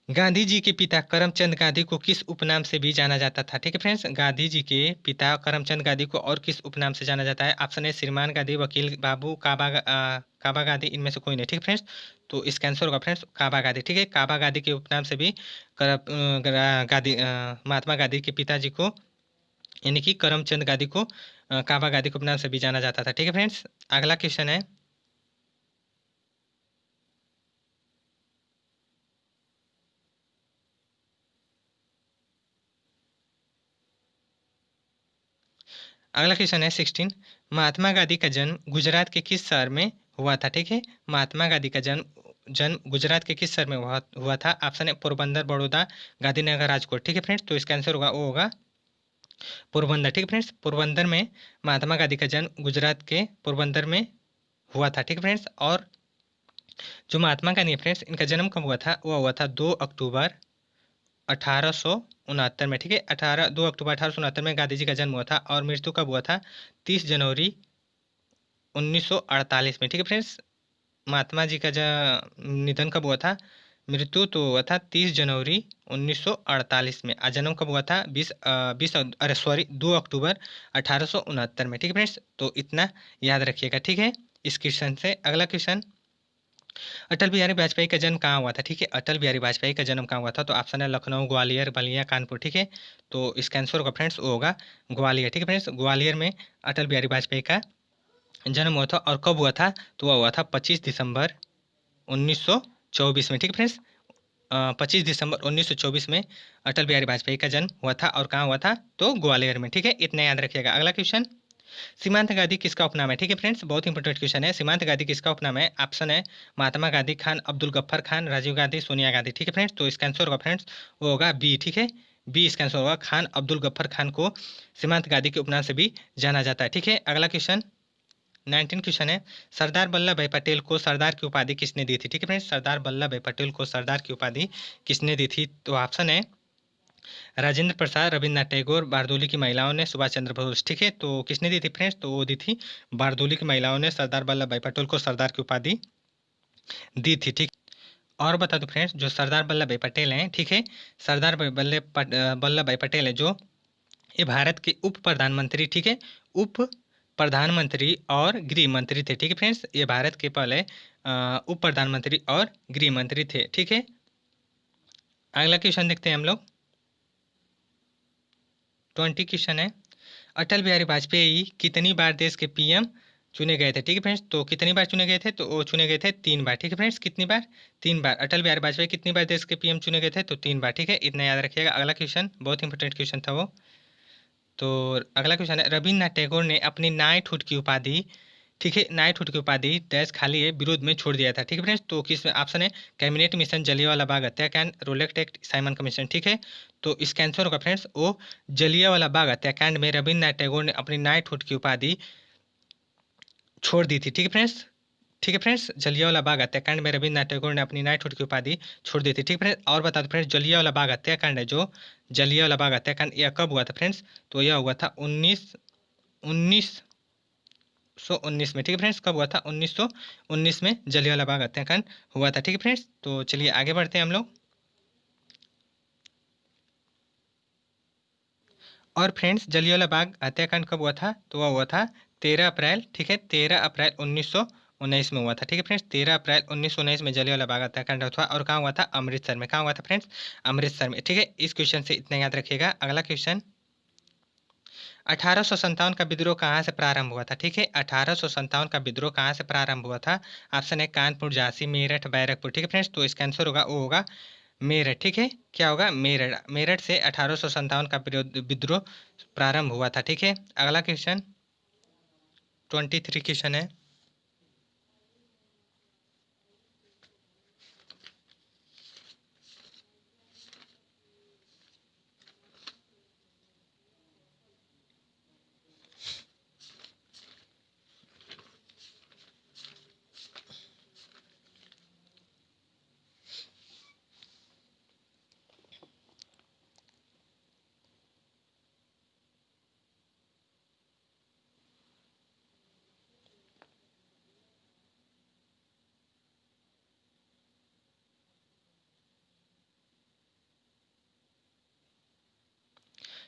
गांधी जी के पिता करमचंद गांधी को किस उपनाम से भी जाना जाता था, ठीक है फ्रेंड्स। गांधी जी के पिता करमचंद गांधी को और किस उपनाम से जाना जाता है? ऑप्शन है श्रीमान गांधी, वकील बाबू, काबा गांधी, इनमें से कोई नहीं, ठीक है फ्रेंड्स। तो इसका आंसर होगा फ्रेंड्स काबा गांधी, ठीक है। काबा गांधी के उपनाम से भी महात्मा गांधी के पिताजी को, यानी कि करमचंद गांधी को काबा गांधी के उपनाम से भी जाना जाता था, ठीक है फ्रेंड्स। अगला क्वेश्चन है, अगला क्वेश्चन है 16, महात्मा गांधी का जन्म गुजरात के किस शहर में हुआ था, ठीक है। महात्मा गांधी का जन्म जन्म गुजरात के किस शहर में हुआ था? ऑप्शन है पोरबंदर, बड़ौदा, गांधीनगर, राजकोट, ठीक है फ्रेंड्स। तो इसका आंसर होगा, वो होगा पोरबंदर, ठीक है फ्रेंड्स। पोरबंदर में महात्मा गांधी का जन्म गुजरात के पोरबंदर में हुआ था, ठीक है फ्रेंड्स। और जो महात्मा गांधी है फ्रेंड्स, इनका जन्म कब हुआ था? वो हुआ था 2 अक्टूबर 1869 में, ठीक है। 2 अक्टूबर 1869 में गांधी जी का जन्म हुआ था, और मृत्यु कब हुआ था? 30 जनवरी 1948 में, ठीक है फ्रेंड्स। महात्मा जी का निधन कब हुआ था? मृत्यु तो हुआ था 30 जनवरी 1948 में। जन्म कब हुआ था? 2 अक्टूबर 1869 में, ठीक है फ्रेंड्स। तो इतना याद रखिएगा, ठीक है। इस क्वेश्चन से अगला क्वेश्चन, अटल बिहारी वाजपेयी का जन्म कहाँ हुआ था, ठीक है। अटल बिहारी वाजपेयी का जन्म कहाँ हुआ था? तो ऑप्शन है लखनऊ, ग्वालियर, बलिया, कानपुर, ठीक है। तो इसका आंसर होगा फ्रेंड्स, वो होगा ग्वालियर, ठीक है फ्रेंड्स। ग्वालियर में अटल बिहारी वाजपेयी का जन्म हुआ था, और कब हुआ था? तो वह हुआ था 25 दिसंबर 1924 में, ठीक है फ्रेंड्स। 25 दिसंबर 1924 में अटल बिहारी वाजपेयी का जन्म हुआ था, और कहाँ हुआ था? तो ग्वालियर में, ठीक है। इतना याद रखिएगा। अगला क्वेश्चन, सीमांत गांधी किसका उपनाम है, ठीक है फ्रेंड्स। बहुत इंपॉर्टेंट क्वेश्चन है। सीमांत गांधी किसका उपनाम है? ऑप्शन है महात्मा गांधी, खान अब्दुल गफ्फर खान, राजीव गांधी, सोनिया गांधी, ठीक है फ्रेंड्स। तो इसका आंसर होगा फ्रेंड्स, वो होगा बी, ठीक है। बी इसका आंसर होगा, खान अब्दुल गफ्फर खान को सीमांत गांधी के उपनाम से भी जाना जाता है, ठीक है। अगला क्वेश्चन 19 क्वेश्चन है, सरदार वल्लभ भाई पटेल को सरदार की उपाधि किसने दी थी, ठीक है फ्रेंड्स। सरदार वल्लभ भाई पटेल को सरदार की उपाधि किसने दी थी? तो ऑप्शन है राजेंद्र प्रसाद, रविन्द्रनाथ टैगोर, बारदोली की महिलाओं ने, सुभाष चंद्र बोस, ठीक है। तो किसने दी थी फ्रेंड्स? तो वो दी थी बारदोली की महिलाओं ने सरदार वल्लभ भाई पटेल को सरदार की उपाधि दी थी, ठीक। और बता दो फ्रेंड्स, जो सरदार वल्लभ भाई पटेल हैं, ठीक है, सरदार वल्लभ भाई पटेल है जो, ये भारत के उप प्रधानमंत्री, ठीक है, उप प्रधानमंत्री और गृह मंत्री थे, ठीक है फ्रेंड्स। ये भारत के पहले उप प्रधानमंत्री और गृह मंत्री थे, ठीक है। अगला क्वेश्चन देखते हैं हम लोग, 20 क्वेश्चन है, अटल बिहारी वाजपेयी कितनी बार देश के पीएम चुने गए थे? ठीक है फ्रेंड्स, तो कितनी बार चुने गए थे? तो वो चुने गए थे 3 बार। ठीक है फ्रेंड्स, कितनी बार? 3 बार। अटल बिहारी वाजपेयी कितनी बार देश के पीएम चुने गए थे? तो 3 बार। ठीक है, इतना याद रखिएगा। अगला क्वेश्चन बहुत इंपॉर्टेंट क्वेश्चन था वो। तो अगला क्वेश्चन है, रविन्द्रनाथ टैगोर ने अपनी नाइटहुड की उपाधि, ठीक है, नाइटहुड की उपाधि डैश खाली है विरोध में छोड़ दिया था? ठीक है फ्रेंड्स, तो किस ऑप्शन है? कैबिनेट मिशन, जलियांवाला बाग हत्याकांड, रोलेक्ट एक्ट, साइमन कमीशन। ठीक है, तो इसका आंसर होगा फ्रेंड्स वो जलियांवाला बाग हत्याकांड में रविन्द्रनाथ टैगोर ने अपनी नाइटहुड की उपाधि छोड़ दी थी। ठीक है फ्रेंड्स, ठीक है फ्रेंड्स, जलियांवाला बाग हत्याकांड में रविन्द्रनाथ टैगोर ने अपनी नाइटहुड की उपाधि छोड़ दी थी। ठीक है फ्रेंड्स, और बता दो फ्रेंड्स, जलियांवाला बाग हत्याकांड है जो जलियांवाला बाग हत्याकांड यह कब हुआ था फ्रेंड्स? तो यह हुआ था 1919 में। ठीक है फ्रेंड्स, कब हुआ था? 1919 में जलियांवाला बाग हत्याकांड हुआ था। ठीक है फ्रेंड्स, तो चलिए आगे बढ़ते हैं हम लोग। और फ्रेंड्स, जलियांवाला बाग हत्याकांड कब हुआ था? तो वह हुआ था 13 अप्रैल। ठीक है, 13 अप्रैल 1919 में हुआ था। ठीक है फ्रेंड्स, 13 अप्रैल 1919 में जलियांवाला बाग हत्याकांड हुआ। और कहाँ हुआ था? अमृतसर में। कहाँ हुआ था फ्रेंड्स? अमृतसर में। ठीक है, इस क्वेश्चन से इतना याद रखिएगा। अगला क्वेश्चन, 1857 का विद्रोह कहाँ से प्रारंभ हुआ था? ठीक है, 1857 का विद्रोह कहाँ से प्रारंभ हुआ था? ऑप्शन है कानपुर, झांसी, मेरठ, बैरकपुर। ठीक है फ्रेंड्स, तो इसका आंसर होगा वो होगा मेरठ। ठीक है, क्या होगा? मेरठ। मेरठ से 1857 का विद्रोह प्रारंभ हुआ था। ठीक है, अगला क्वेश्चन 23 क्वेश्चन है,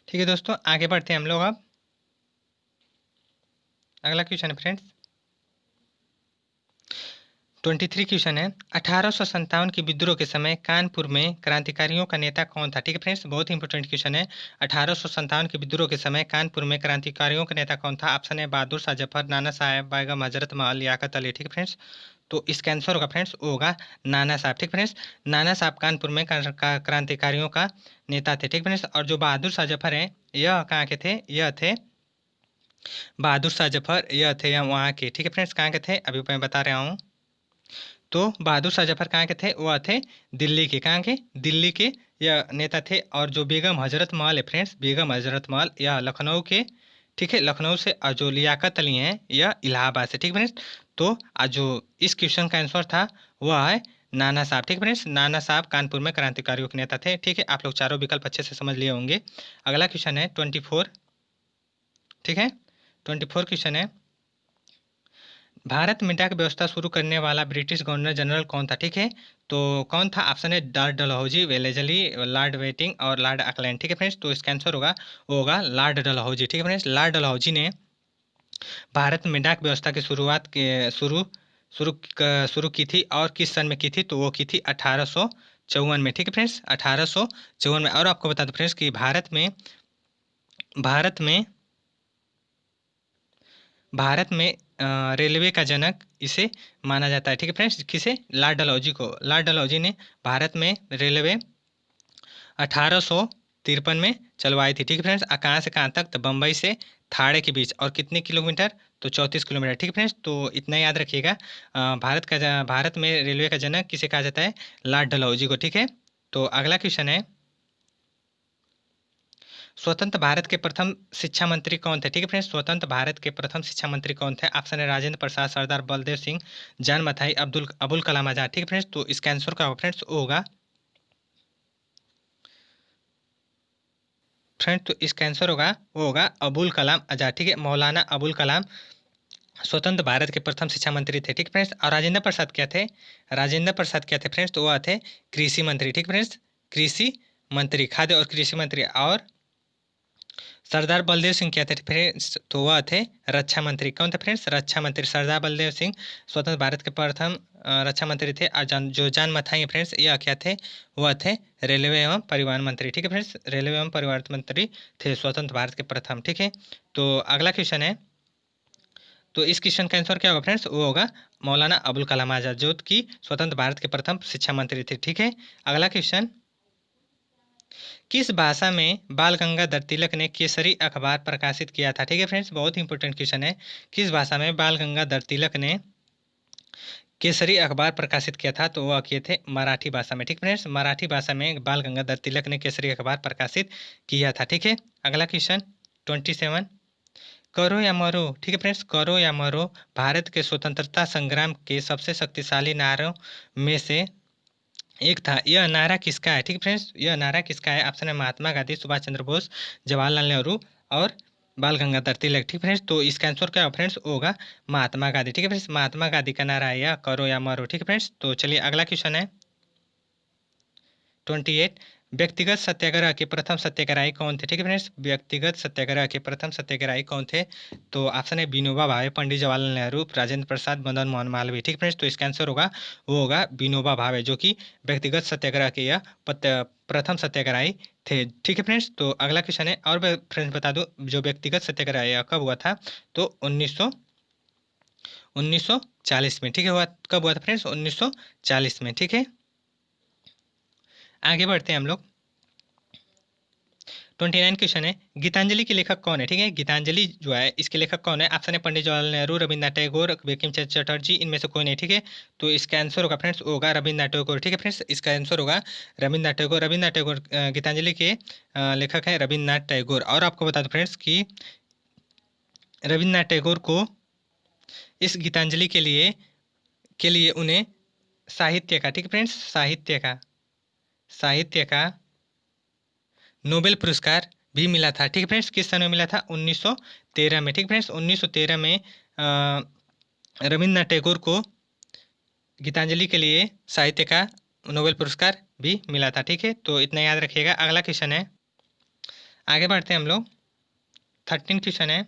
ठीक है दोस्तों, आगे बढ़ते हैं हम लोग अब। अगला क्वेश्चन है फ्रेंड्स 23 क्वेश्चन है, 1857 के विद्रोह के समय कानपुर में क्रांतिकारियों का नेता कौन था? ठीक है फ्रेंड्स, बहुत इंपॉर्टेंट क्वेश्चन है। 1857 के विद्रोह के समय कानपुर में क्रांतिकारियों का नेता कौन था? ऑप्शन है बहादुर शाह जफर, नाना साहेब, बेगम हजरत महल, लियाकत अली। ठीक है फ्रेंड्स, तो इसका आंसर होगा फ्रेंड्स वो होगा नाना साहब। ठीक फ्रेंड्स, नाना साहब कानपुर में क्रांतिकारियों का नेता थे। ठीक फ्रेंड्स, और जो बहादुर शाह जफर हैं यह कहाँ के थे? यह थे बहादुर शाह जफर, यह थे वहाँ के। ठीक है फ्रेंड्स, कहाँ के थे? अभी मैं बता रहा हूँ। तो बहादुर शाह जफर कहाँ के थे? वह थे दिल्ली के। कहाँ के? दिल्ली के यह नेता थे। और जो बेगम हजरत महल है फ्रेंड्स, बेगम हजरत महल यह लखनऊ के। ठीक है, लखनऊ से। और जो लियाकत अली हैं यह इलाहाबाद से। ठीक फ्रेंड्स, तो जो इस क्वेश्चन का आंसर था वह है नाना साहब। ठीक फ्रेंड्स, नाना साहब कानपुर में क्रांतिकारियों के नेता थे। ठीक है, आप लोग चारों विकल्प अच्छे से समझ लिए होंगे। अगला क्वेश्चन है 24। ठीक है, 24 क्वेश्चन है, भारत में डाक व्यवस्था शुरू करने वाला ब्रिटिश गवर्नर जनरल कौन था? ठीक है, तो कौन था? ऑप्शन है Lord Dalhousie, Wellesley, Lord waiting और लॉर्ड ऑकलैंड। ठीक है फ्रेंड्स, तो इसका आंसर होगा वो होगा लॉर्ड डलहौजी। ठीक है फ्रेंड्स, लॉर्ड डलहौजी ने भारत में डाक व्यवस्था की शुरुआत के शुरू शुरू शुरू की थी। और किस सन में की थी? तो वो की थी 1854 में। ठीक है फ्रेंड्स, 1854 में। और आपको बता दो फ्रेंड्स कि भारत में भारत में रेलवे का जनक इसे माना जाता है। ठीक है फ्रेंड्स, किसे? लॉर्ड डलहौजी को। लॉर्ड डलहौजी ने भारत में रेलवे 1853 में चलवाई थी। ठीक है फ्रेंड्स, कहाँ से कहाँ तक? तो बम्बई से थाड़े के बीच। और कितने किलोमीटर? तो 34 किलोमीटर। ठीक है फ्रेंड्स, तो इतना याद रखिएगा। भारत में रेलवे का जनक किसे कहा जाता है? लॉर्ड डलहौजी को। ठीक है, तो अगला क्वेश्चन है, स्वतंत्र भारत के प्रथम शिक्षा मंत्री कौन थे? ठीक है फ्रेंड्स, स्वतंत्र भारत के प्रथम शिक्षा मंत्री कौन थे? ऑप्शन है राजेंद्र प्रसाद, सरदार बलदेव सिंह, जान मथाई, अबुल कलाम आजाद। ठीक है फ्रेंड्स, तो इसका आंसर क्या होगा फ्रेंड्स? वो होगा फ्रेंड्स, तो इसका आंसर होगा वो होगा अबुल कलाम आजाद। ठीक है, मौलाना अबुल कलाम स्वतंत्र भारत के प्रथम शिक्षा मंत्री थे। ठीक फ्रेंड्स, और राजेंद्र प्रसाद क्या थे? राजेंद्र प्रसाद क्या थे फ्रेंड्स? तो वह थे कृषि मंत्री। ठीक फ्रेंड्स, कृषि मंत्री, खाद्य और कृषि मंत्री। और सरदार बलदेव सिंह क्या थे फ्रेंड्स? तो वह थे रक्षा मंत्री। कौन थे फ्रेंड्स? रक्षा मंत्री। सरदार बलदेव सिंह स्वतंत्र भारत के प्रथम रक्षा मंत्री थे। और जो जान मथाई फ्रेंड्स, यह क्या थे? वह थे रेलवे एवं परिवहन मंत्री। ठीक है फ्रेंड्स, रेलवे एवं परिवहन मंत्री थे स्वतंत्र भारत के प्रथम। ठीक है, तो अगला क्वेश्चन है, तो इस क्वेश्चन का आंसर क्या होगा फ्रेंड्स? वो होगा मौलाना अबुल कलाम आजाद, जो कि स्वतंत्र भारत के प्रथम शिक्षा मंत्री थे। ठीक है, अगला क्वेश्चन, किस भाषा में बाल गंगाधर तिलक ने केसरी अखबार प्रकाशित किया था? ठीक है फ्रेंड्स, बहुत ही इंपॉर्टेंट क्वेश्चन है। किस भाषा में बाल गंगाधर तिलक ने केसरी अखबार प्रकाशित किया था? तो वह किए थे मराठी भाषा में। ठीक फ्रेंड्स, मराठी भाषा में बाल गंगाधर तिलक ने केसरी अखबार प्रकाशित किया था। ठीक है, अगला क्वेश्चन 27, करो या मरो। ठीक है फ्रेंड्स, करो या मरो भारत के स्वतंत्रता संग्राम के सबसे शक्तिशाली नारों में से एक था। यह नारा किसका है? ठीक है फ्रेंड्स, यह नारा किसका है? ऑप्शन है महात्मा गांधी, सुभाष चंद्र बोस, जवाहरलाल नेहरू और बाल गंगाधर तिलक। ठीक फ्रेंड्स, तो इसका आंसर क्या होगा फ्रेंड्स? होगा महात्मा गांधी। ठीक है फ्रेंड्स, महात्मा गांधी का नारा है यह करो या मरो। ठीक है फ्रेंड्स, तो चलिए अगला क्वेश्चन है 28, व्यक्तिगत सत्याग्रह के प्रथम सत्याग्रही कौन थे? ठीक है फ्रेंड्स, व्यक्तिगत सत्याग्रह के प्रथम सत्याग्रही कौन थे? तो ऑप्शन है विनोबा भावे, पंडित जवाहरलाल नेहरू, राजेंद्र प्रसाद, मदन मोहन मालवीय। ठीक फ्रेंड्स, तो इसका आंसर होगा वो होगा विनोबा भावे, जो कि व्यक्तिगत सत्याग्रह के यह प्रथम सत्याग्रही थे। ठीक है फ्रेंड्स, तो अगला क्वेश्चन है, और फ्रेंड्स बता दो, जो व्यक्तिगत सत्याग्रह यह कब हुआ था? तो 1940 में। ठीक है, हुआ कब हुआ था फ्रेंड्स? 1940 में। ठीक है, आगे बढ़ते हैं हम लोग। 29 क्वेश्चन है, गीतांजलि के लेखक कौन है? ठीक है, गीतांजलि जो है इसके लेखक कौन है? ऑप्शन है पंडित जवाहरलाल नेहरू, रविन्द्रनाथ टैगोर, बंकिम चंद्र चटर्जी, इनमें से कोई नहीं। ठीक है, तो इसका आंसर होगा फ्रेंड्स होगा रविन्द्रनाथ टैगोर। ठीक है फ्रेंड्स, इसका आंसर होगा रविन्द्रनाथ टैगोर। रविन्द्रनाथ टैगोर गीतांजलि के लेखक है रविन्द्रनाथ टैगोर। और आपको बता दो फ्रेंड्स कि रविन्द्रनाथ टैगोर को इस गीतांजलि के लिए उन्हें साहित्य का, ठीक है फ्रेंड्स, साहित्य का नोबेल पुरस्कार भी मिला था। ठीक है फ्रेंड्स, किस सन में मिला था? 1913 में। ठीक फ्रेंड्स, 1913 में रविन्द्रनाथ टैगोर को गीतांजलि के लिए साहित्य का नोबेल पुरस्कार भी मिला था। ठीक है, तो इतना याद रखिएगा। अगला क्वेश्चन है, आगे बढ़ते हैं हम लोग। 13 क्वेश्चन है,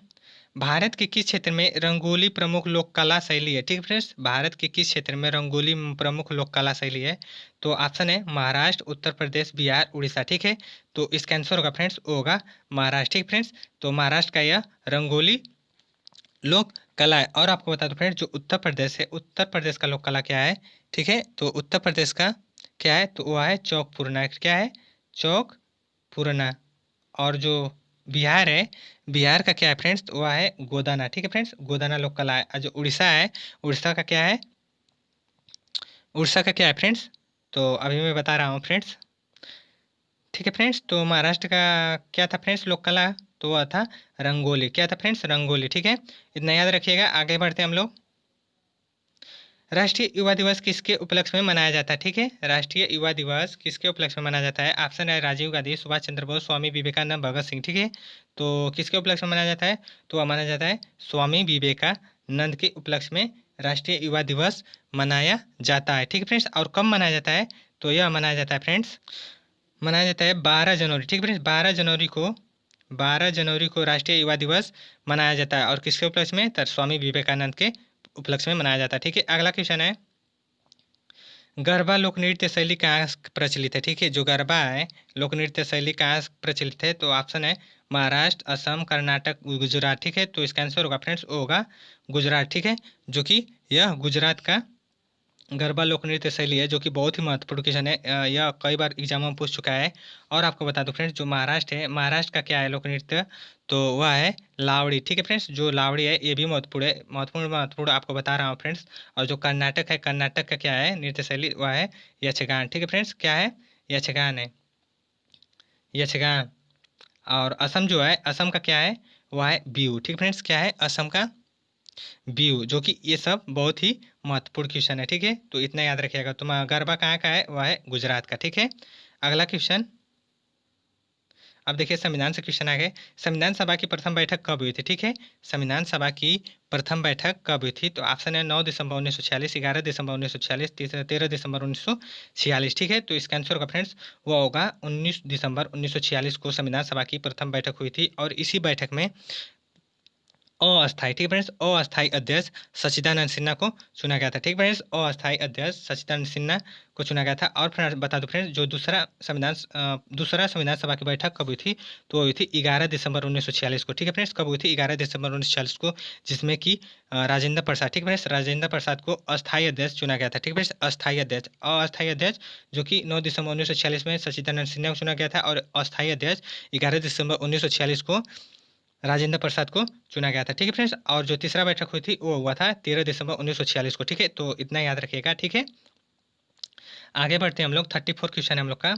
भारत के किस क्षेत्र में रंगोली प्रमुख लोक कला शैली है? ठीक है फ्रेंड्स, भारत के किस क्षेत्र में रंगोली प्रमुख लोक कला शैली है? तो ऑप्शन है महाराष्ट्र, उत्तर प्रदेश, बिहार, उड़ीसा। ठीक है, तो इसका आंसर होगा फ्रेंड्स होगा महाराष्ट्र। ठीक फ्रेंड्स, तो महाराष्ट्र का यह रंगोली लोक कला है। और आपको बता दो फ्रेंड्स, जो उत्तर प्रदेश है, उत्तर प्रदेश का लोक कला क्या है? ठीक है, तो उत्तर प्रदेश का क्या है? तो वह है चौक पूरना। क्या है? चौक पूरना। और जो बिहार है, बिहार का क्या है फ्रेंड्स? तो वह है गोदाना। ठीक है फ्रेंड्स, गोदाना लोक कला है। और जो उड़ीसा है, उड़ीसा का क्या है? उड़ीसा का क्या है फ्रेंड्स? तो अभी मैं बता रहा हूँ फ्रेंड्स। ठीक है फ्रेंड्स, तो महाराष्ट्र का क्या था फ्रेंड्स लोक कला? तो वह था रंगोली। क्या था फ्रेंड्स? रंगोली। ठीक है, इतना याद रखिएगा। आगे बढ़ते हैं हम लोग। राष्ट्रीय युवा दिवस किसके उपलक्ष्य में मनाया जाता है? ठीक है, राष्ट्रीय युवा दिवस किसके उपलक्ष्य में मनाया जाता है? ऑप्शन है राजीव गांधी, सुभाष चंद्र बोस, स्वामी विवेकानंद, भगत सिंह। ठीक है, तो किसके उपलक्ष्य में मनाया जाता है? तो वह मनाया जाता है स्वामी विवेकानंद के उपलक्ष्य में राष्ट्रीय युवा दिवस मनाया जाता है। ठीक है फ्रेंड्स, और कब मनाया जाता है? तो यह मनाया जाता है फ्रेंड्स, मनाया जाता है 12 जनवरी। ठीक है फ्रेंड्स, 12 जनवरी को राष्ट्रीय युवा दिवस मनाया जाता है। और किसके उपलक्ष्य में? तो स्वामी विवेकानंद के उपलक्ष्य में मनाया जाता है। ठीक है, अगला क्वेश्चन है, गरबा लोक नृत्य शैली कहाँ प्रचलित है? ठीक है, जो गरबा है लोक नृत्य शैली कहाँ प्रचलित है? तो ऑप्शन है महाराष्ट्र, असम, कर्नाटक, गुजरात। ठीक है, तो इसका आंसर होगा फ्रेंड्स होगा गुजरात। ठीक है, जो कि यह गुजरात का गरबा लोक नृत्य शैली है, जो कि बहुत ही महत्वपूर्ण क्वेश्चन है। यह कई बार एग्जाम में पूछ चुका है। और आपको बता दूं फ्रेंड्स, जो महाराष्ट्र है, महाराष्ट्र का क्या है लोक नृत्य? तो वह है लावड़ी। ठीक है फ्रेंड्स, जो लावड़ी है ये भी महत्वपूर्ण है, महत्वपूर्ण आपको बता रहा हूँ फ्रेंड्स। और जो कर्नाटक है, कर्नाटक का क्या है नृत्य शैली? वह है यक्षगान। ठीक है फ्रेंड्स, क्या है? यक्षगान है, यक्षगान। और असम जो है, असम का क्या है? वह है बिहू। ठीक है फ्रेंड्स, क्या है? असम का व्यू, जो कि ये सब बहुत ही महत्वपूर्ण क्वेश्चन है। ठीक है, तो इतना याद रखिएगा। तो गरबा कहाँ का है? वह है गुजरात का। ठीक है, अगला क्वेश्चन, अब देखिए संविधान से क्वेश्चन आ गए। संविधान सभा की प्रथम बैठक कब हुई थी? ठीक है, संविधान सभा की प्रथम बैठक कब हुई थी? तो ऑप्शन है 9 दिसंबर 1946, 11 दिसंबर 1946, 13 दिसंबर 1946। ठीक है, तो इसका आंसर होगा फ्रेंड्स वो होगा 19 दिसंबर 1946 को संविधान सभा की प्रथम बैठक हुई थी। और इसी बैठक में अस्थायी, ठीक है फ्रेंड्स, अस्थायी अध्यक्ष सच्चिदानंद सिन्हा को चुना गया था। ठीक फ्रेंड्स, अस्थायी अध्यक्ष सच्चिदानंद सिन्हा को चुना गया था। और फिर बता दो फ्रेंड्स, जो दूसरा संविधान सभा की बैठक कब हुई थी? तो हुई थी 11 दिसंबर 1946 को। ठीक है फ्रेंड्स, कब हुई थी? 11 दिसंबर 1946 को, जिसमें कि राजेंद्र प्रसाद, ठीक फ्रेंड्स, राजेंद्र प्रसाद को अस्थायी अध्यक्ष चुना गया था। ठीक फ्रेंड्स, अस्थायी अध्यक्ष, अस्थायी अध्यक्ष जो कि 9 दिसंबर 1946 में सच्चिदानंद सिन्हा को चुना गया था, और अस्थायी अध्यक्ष 11 दिसंबर 1946 को राजेंद्र प्रसाद को चुना गया था। ठीक है फ्रेंड्स, और जो तीसरा बैठक हुई थी वो हुआ था 13 दिसंबर 1946 को। ठीक है, तो इतना याद रखिएगा। ठीक है, आगे बढ़ते हैं हम लोग। 34 क्वेश्चन है हम लोग का।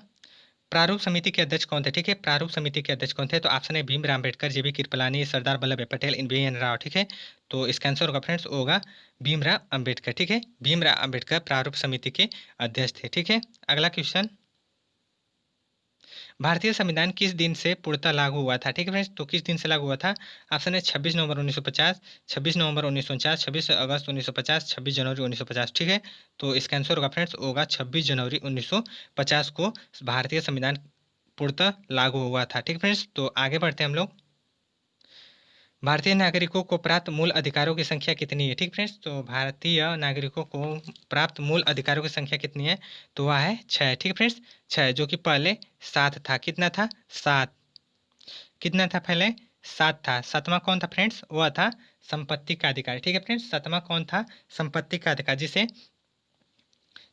प्रारूप समिति के अध्यक्ष कौन थे? ठीक है, प्रारूप समिति के अध्यक्ष कौन थे? तो ऑप्शन है भीमराव अम्बेडकर, जेबी कृपलानी, सरदार वल्लभ भाई पटेल, एन राव। ठीक है, तो इसका आंसर होगा फ्रेंड्स होगा भीमराव अम्बेडकर। ठीक है, भीमराव अम्बेडकर प्रारूप समिति के अध्यक्ष थे। ठीक है, अगला क्वेश्चन, भारतीय संविधान किस दिन से पूर्णतः लागू हुआ था? ठीक है फ्रेंड्स, तो किस दिन से लागू हुआ था? ऑप्शन है 26 नवंबर 1950, 26 नवंबर 1949, 26 अगस्त 1950, 26 जनवरी 1950। ठीक है, तो इसका आंसर होगा फ्रेंड्स होगा 26 जनवरी 1950 को भारतीय संविधान पूर्णतः लागू हुआ था। ठीक है फ्रेंड्स, तो आगे बढ़ते हैं हम लोग। भारतीय नागरिकों को प्राप्त मूल अधिकारों की संख्या कितनी है? ठीक फ्रेंड्स, तो भारतीय नागरिकों को प्राप्त मूल अधिकारों की संख्या कितनी है? तो वह है 6। ठीक फ्रेंड्स, 6, जो कि पहले 7 था। कितना था? 7। कितना था पहले? 7 था। सातवां कौन था फ्रेंड्स? वह था संपत्ति का अधिकार। ठीक है फ्रेंड्स, सातवां कौन था? संपत्ति का अधिकार, जिसे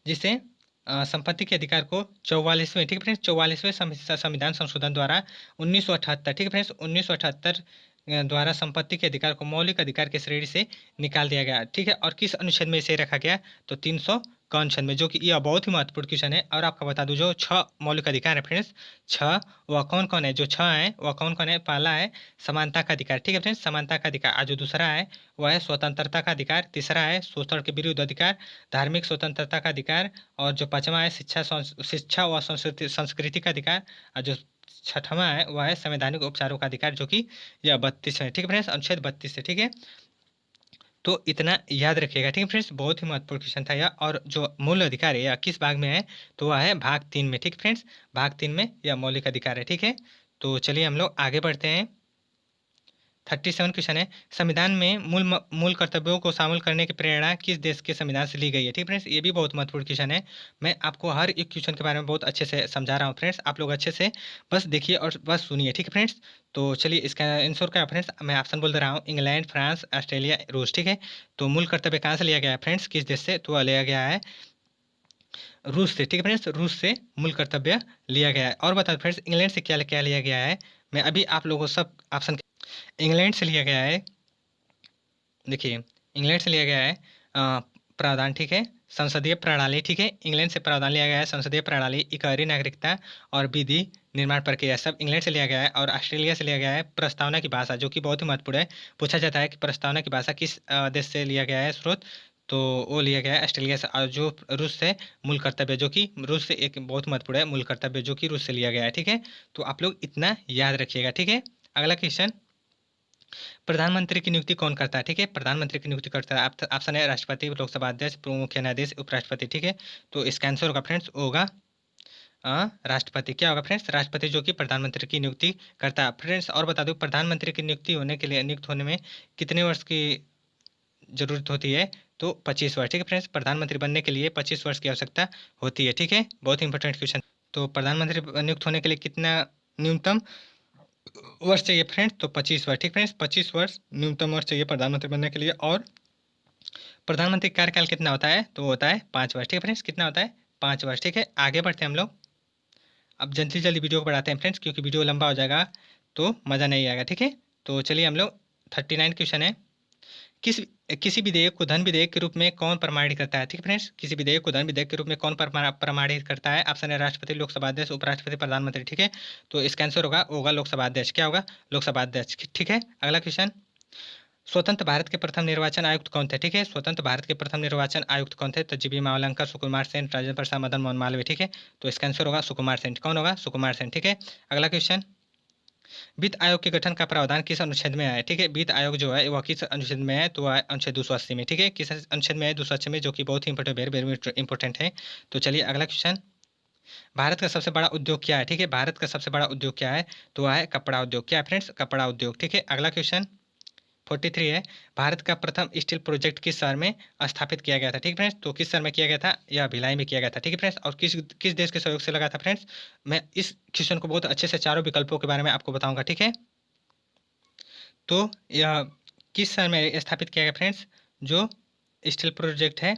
जिसे संपत्ति के अधिकार को 44वें, ठीक है फ्रेंड्स, 44वें संविधान संशोधन द्वारा 1978, ठीक है फ्रेंड्स, 1978 द्वारा संपत्ति के अधिकार को मौलिक अधिकार की श्रेणी से निकाल दिया गया। ठीक है, और किस अनुच्छेद में इसे रखा गया? तो 300 का अनुच्छेद में, जो कि यह बहुत ही महत्वपूर्ण क्वेश्चन है। और आपको बता दूं, जो 6 मौलिक अधिकार है फ्रेंड्स, 6, वह कौन कौन है? जो 6 है वह कौन कौन है? पहला है समानता का अधिकार। ठीक है फ्रेंड्स, समानता का अधिकार। आज जो दूसरा है वह है स्वतंत्रता का अधिकार। तीसरा है शोषण के विरुद्ध अधिकार, धार्मिक स्वतंत्रता का अधिकार। और जो पांचवा है शिक्षा व संस्कृति का अधिकार। और जो छठवां है वह है संवैधानिक उपचारों का अधिकार, जो कि यह 32 है। ठीक है फ्रेंड्स, अनुच्छेद 32 है। ठीक है, तो इतना याद रखिएगा। ठीक है फ्रेंड्स, बहुत ही महत्वपूर्ण क्वेश्चन था यह। और जो मूल अधिकार है यह किस भाग में है? तो वह है भाग 3 में। ठीक फ्रेंड्स, भाग 3 में यह मौलिक अधिकार है। ठीक है, तो चलिए हम लोग आगे बढ़ते हैं। 37 क्वेश्चन है, संविधान में मूल कर्तव्यों को शामिल करने की प्रेरणा किस देश के संविधान से ली गई है? ठीक फ्रेंड्स, ये भी बहुत महत्वपूर्ण क्वेश्चन है। मैं आपको हर एक क्वेश्चन के बारे में बहुत अच्छे से समझा रहा हूँ फ्रेंड्स, आप लोग अच्छे से बस देखिए और बस सुनिए। ठीक है फ्रेंड्स, तो चलिए इसका आंसर क्या है फ्रेंड्स? मैं ऑप्शन बोल दे रहा हूँ, इंग्लैंड, फ्रांस, ऑस्ट्रेलिया, रूस। ठीक है, तो मूल कर्तव्य कहाँ से लिया गया है फ्रेंड्स? किस देश से? तो लिया गया है रूस से। ठीक है फ्रेंड्स, रूस से मूल कर्तव्य लिया गया है। और बता फ्रेंड्स, इंग्लैंड से क्या क्या लिया गया है? मैं अभी आप लोगों को सब ऑप्शन, इंग्लैंड से लिया गया है, देखिए इंग्लैंड से लिया गया है प्रावधान। ठीक है, संसदीय प्रणाली। ठीक है, इंग्लैंड से प्रावधान लिया गया है संसदीय प्रणाली, इकहरी नागरिकता और विधि निर्माण प्रक्रिया, सब इंग्लैंड से लिया गया है। और ऑस्ट्रेलिया से लिया गया है प्रस्तावना की भाषा, जो कि बहुत ही महत्वपूर्ण है। पूछा जाता है कि प्रस्तावना की भाषा किस देश से लिया गया है स्रोत? तो वो लिया गया है ऑस्ट्रेलिया से। और जो रूस से मूल कर्तव्य, जो कि रूस से एक बहुत महत्वपूर्ण है मूल कर्तव्य, जो कि रूस से लिया गया है। ठीक है, तो आप लोग इतना याद रखिएगा। ठीक है, अगला क्वेश्चन, प्रधानमंत्री की नियुक्ति कौन करता है? ठीक है, प्रधानमंत्री की नियुक्ति करता है, ऑप्शन है राष्ट्रपति, लोकसभा अध्यक्ष, प्रमुख मुख्य न्यायाधीश, उपराष्ट्रपति। ठीक है, तो इसका आंसर होगा फ्रेंड्स होगा राष्ट्रपति। क्या होगा फ्रेंड्स? राष्ट्रपति, जो कि प्रधानमंत्री की नियुक्ति करता है फ्रेंड्स। और बता दूं, प्रधानमंत्री की नियुक्ति होने के लिए, नियुक्त होने में कितने वर्ष की जरूरत होती है? तो 25 वर्ष। ठीक है फ्रेंड्स, प्रधानमंत्री बनने के लिए 25 वर्ष की आवश्यकता होती है। ठीक है, बहुत ही इंपॉर्टेंट क्वेश्चन। तो प्रधानमंत्री नियुक्त होने के लिए कितना न्यूनतम वर्ष चाहिए फ्रेंड्स? तो 25 वर्ष। ठीक फ्रेंड्स, 25 वर्ष न्यूनतम वर्ष चाहिए प्रधानमंत्री बनने के लिए। और प्रधानमंत्री कार्यकाल कितना होता है? तो होता है 5 वर्ष। ठीक है फ्रेंड्स, कितना होता है? 5 वर्ष। ठीक है, आगे बढ़ते हैं हम लोग। अब जल्दी जल्दी वीडियो को बढ़ाते हैं फ्रेंड्स, क्योंकि वीडियो लंबा हो जाएगा तो मज़ा नहीं आएगा। ठीक है, तो चलिए हम लोग 39 क्वेश्चन है, किस किसी विधेयक को धन विधेयक के रूप में कौन प्रमाणित करता है? ठीक है फ्रेंड्स, किसी विधेयक को धन विधेयक के रूप में कौन प्रमाणित करता है? ऑप्शन है राष्ट्रपति, लोकसभा अध्यक्ष, उपराष्ट्रपति, प्रधानमंत्री। ठीक है, तो इसका आंसर होगा लोकसभा अध्यक्ष। क्या होगा? लोकसभा अध्यक्ष। ठीक है, अगला क्वेश्चन, स्वतंत्र भारत के प्रथम निर्वाचन आयुक्त कौन थे? ठीक है, स्वतंत्र भारत के प्रथम निर्वाचन आयुक्त कौन थे? तो जीबी मावलंकर, सुकुमार सेन, राजेंद्र प्रसाद, मदन मोहन मालवीय। ठीक है, तो इसका आंसर होगा सुकुमार सेन। कौन होगा? सुकुमार सेन। ठीक है, अगला क्वेश्चन, वित्त आयोग के गठन का प्रावधान किस अनुच्छेद में है? ठीक है, वित्त आयोग जो है वह किस अनुच्छेद में है? तो वह है अनुच्छेद 280 में। ठीक है, किस अनुच्छेद में है? 280 में, जो कि बहुत ही इंपॉर्टेंट, वेरी वेरी इंपॉर्टेंट है। तो चलिए अगला क्वेश्चन। भारत का सबसे बड़ा उद्योग क्या है? ठीक है, भारत का सबसे बड़ा उद्योग क्या है? तो वह है कपड़ा उद्योग। क्या है फ्रेंड्स? कपड़ा उद्योग। ठीक है, अगला क्वेश्चन 43 है। भारत का प्रथम स्टील प्रोजेक्ट किस शहर में स्थापित किया गया था? ठीक है फ्रेंड्स, तो किस शहर में किया गया था? यह भिलाई में किया गया था। ठीक है फ्रेंड्स, और किस किस देश के सहयोग से लगा था फ्रेंड्स? मैं इस क्वेश्चन को बहुत अच्छे से चारों विकल्पों के बारे में आपको बताऊंगा। ठीक है, तो यह किस शहर में स्थापित किया गया फ्रेंड्स? जो स्टील प्रोजेक्ट है,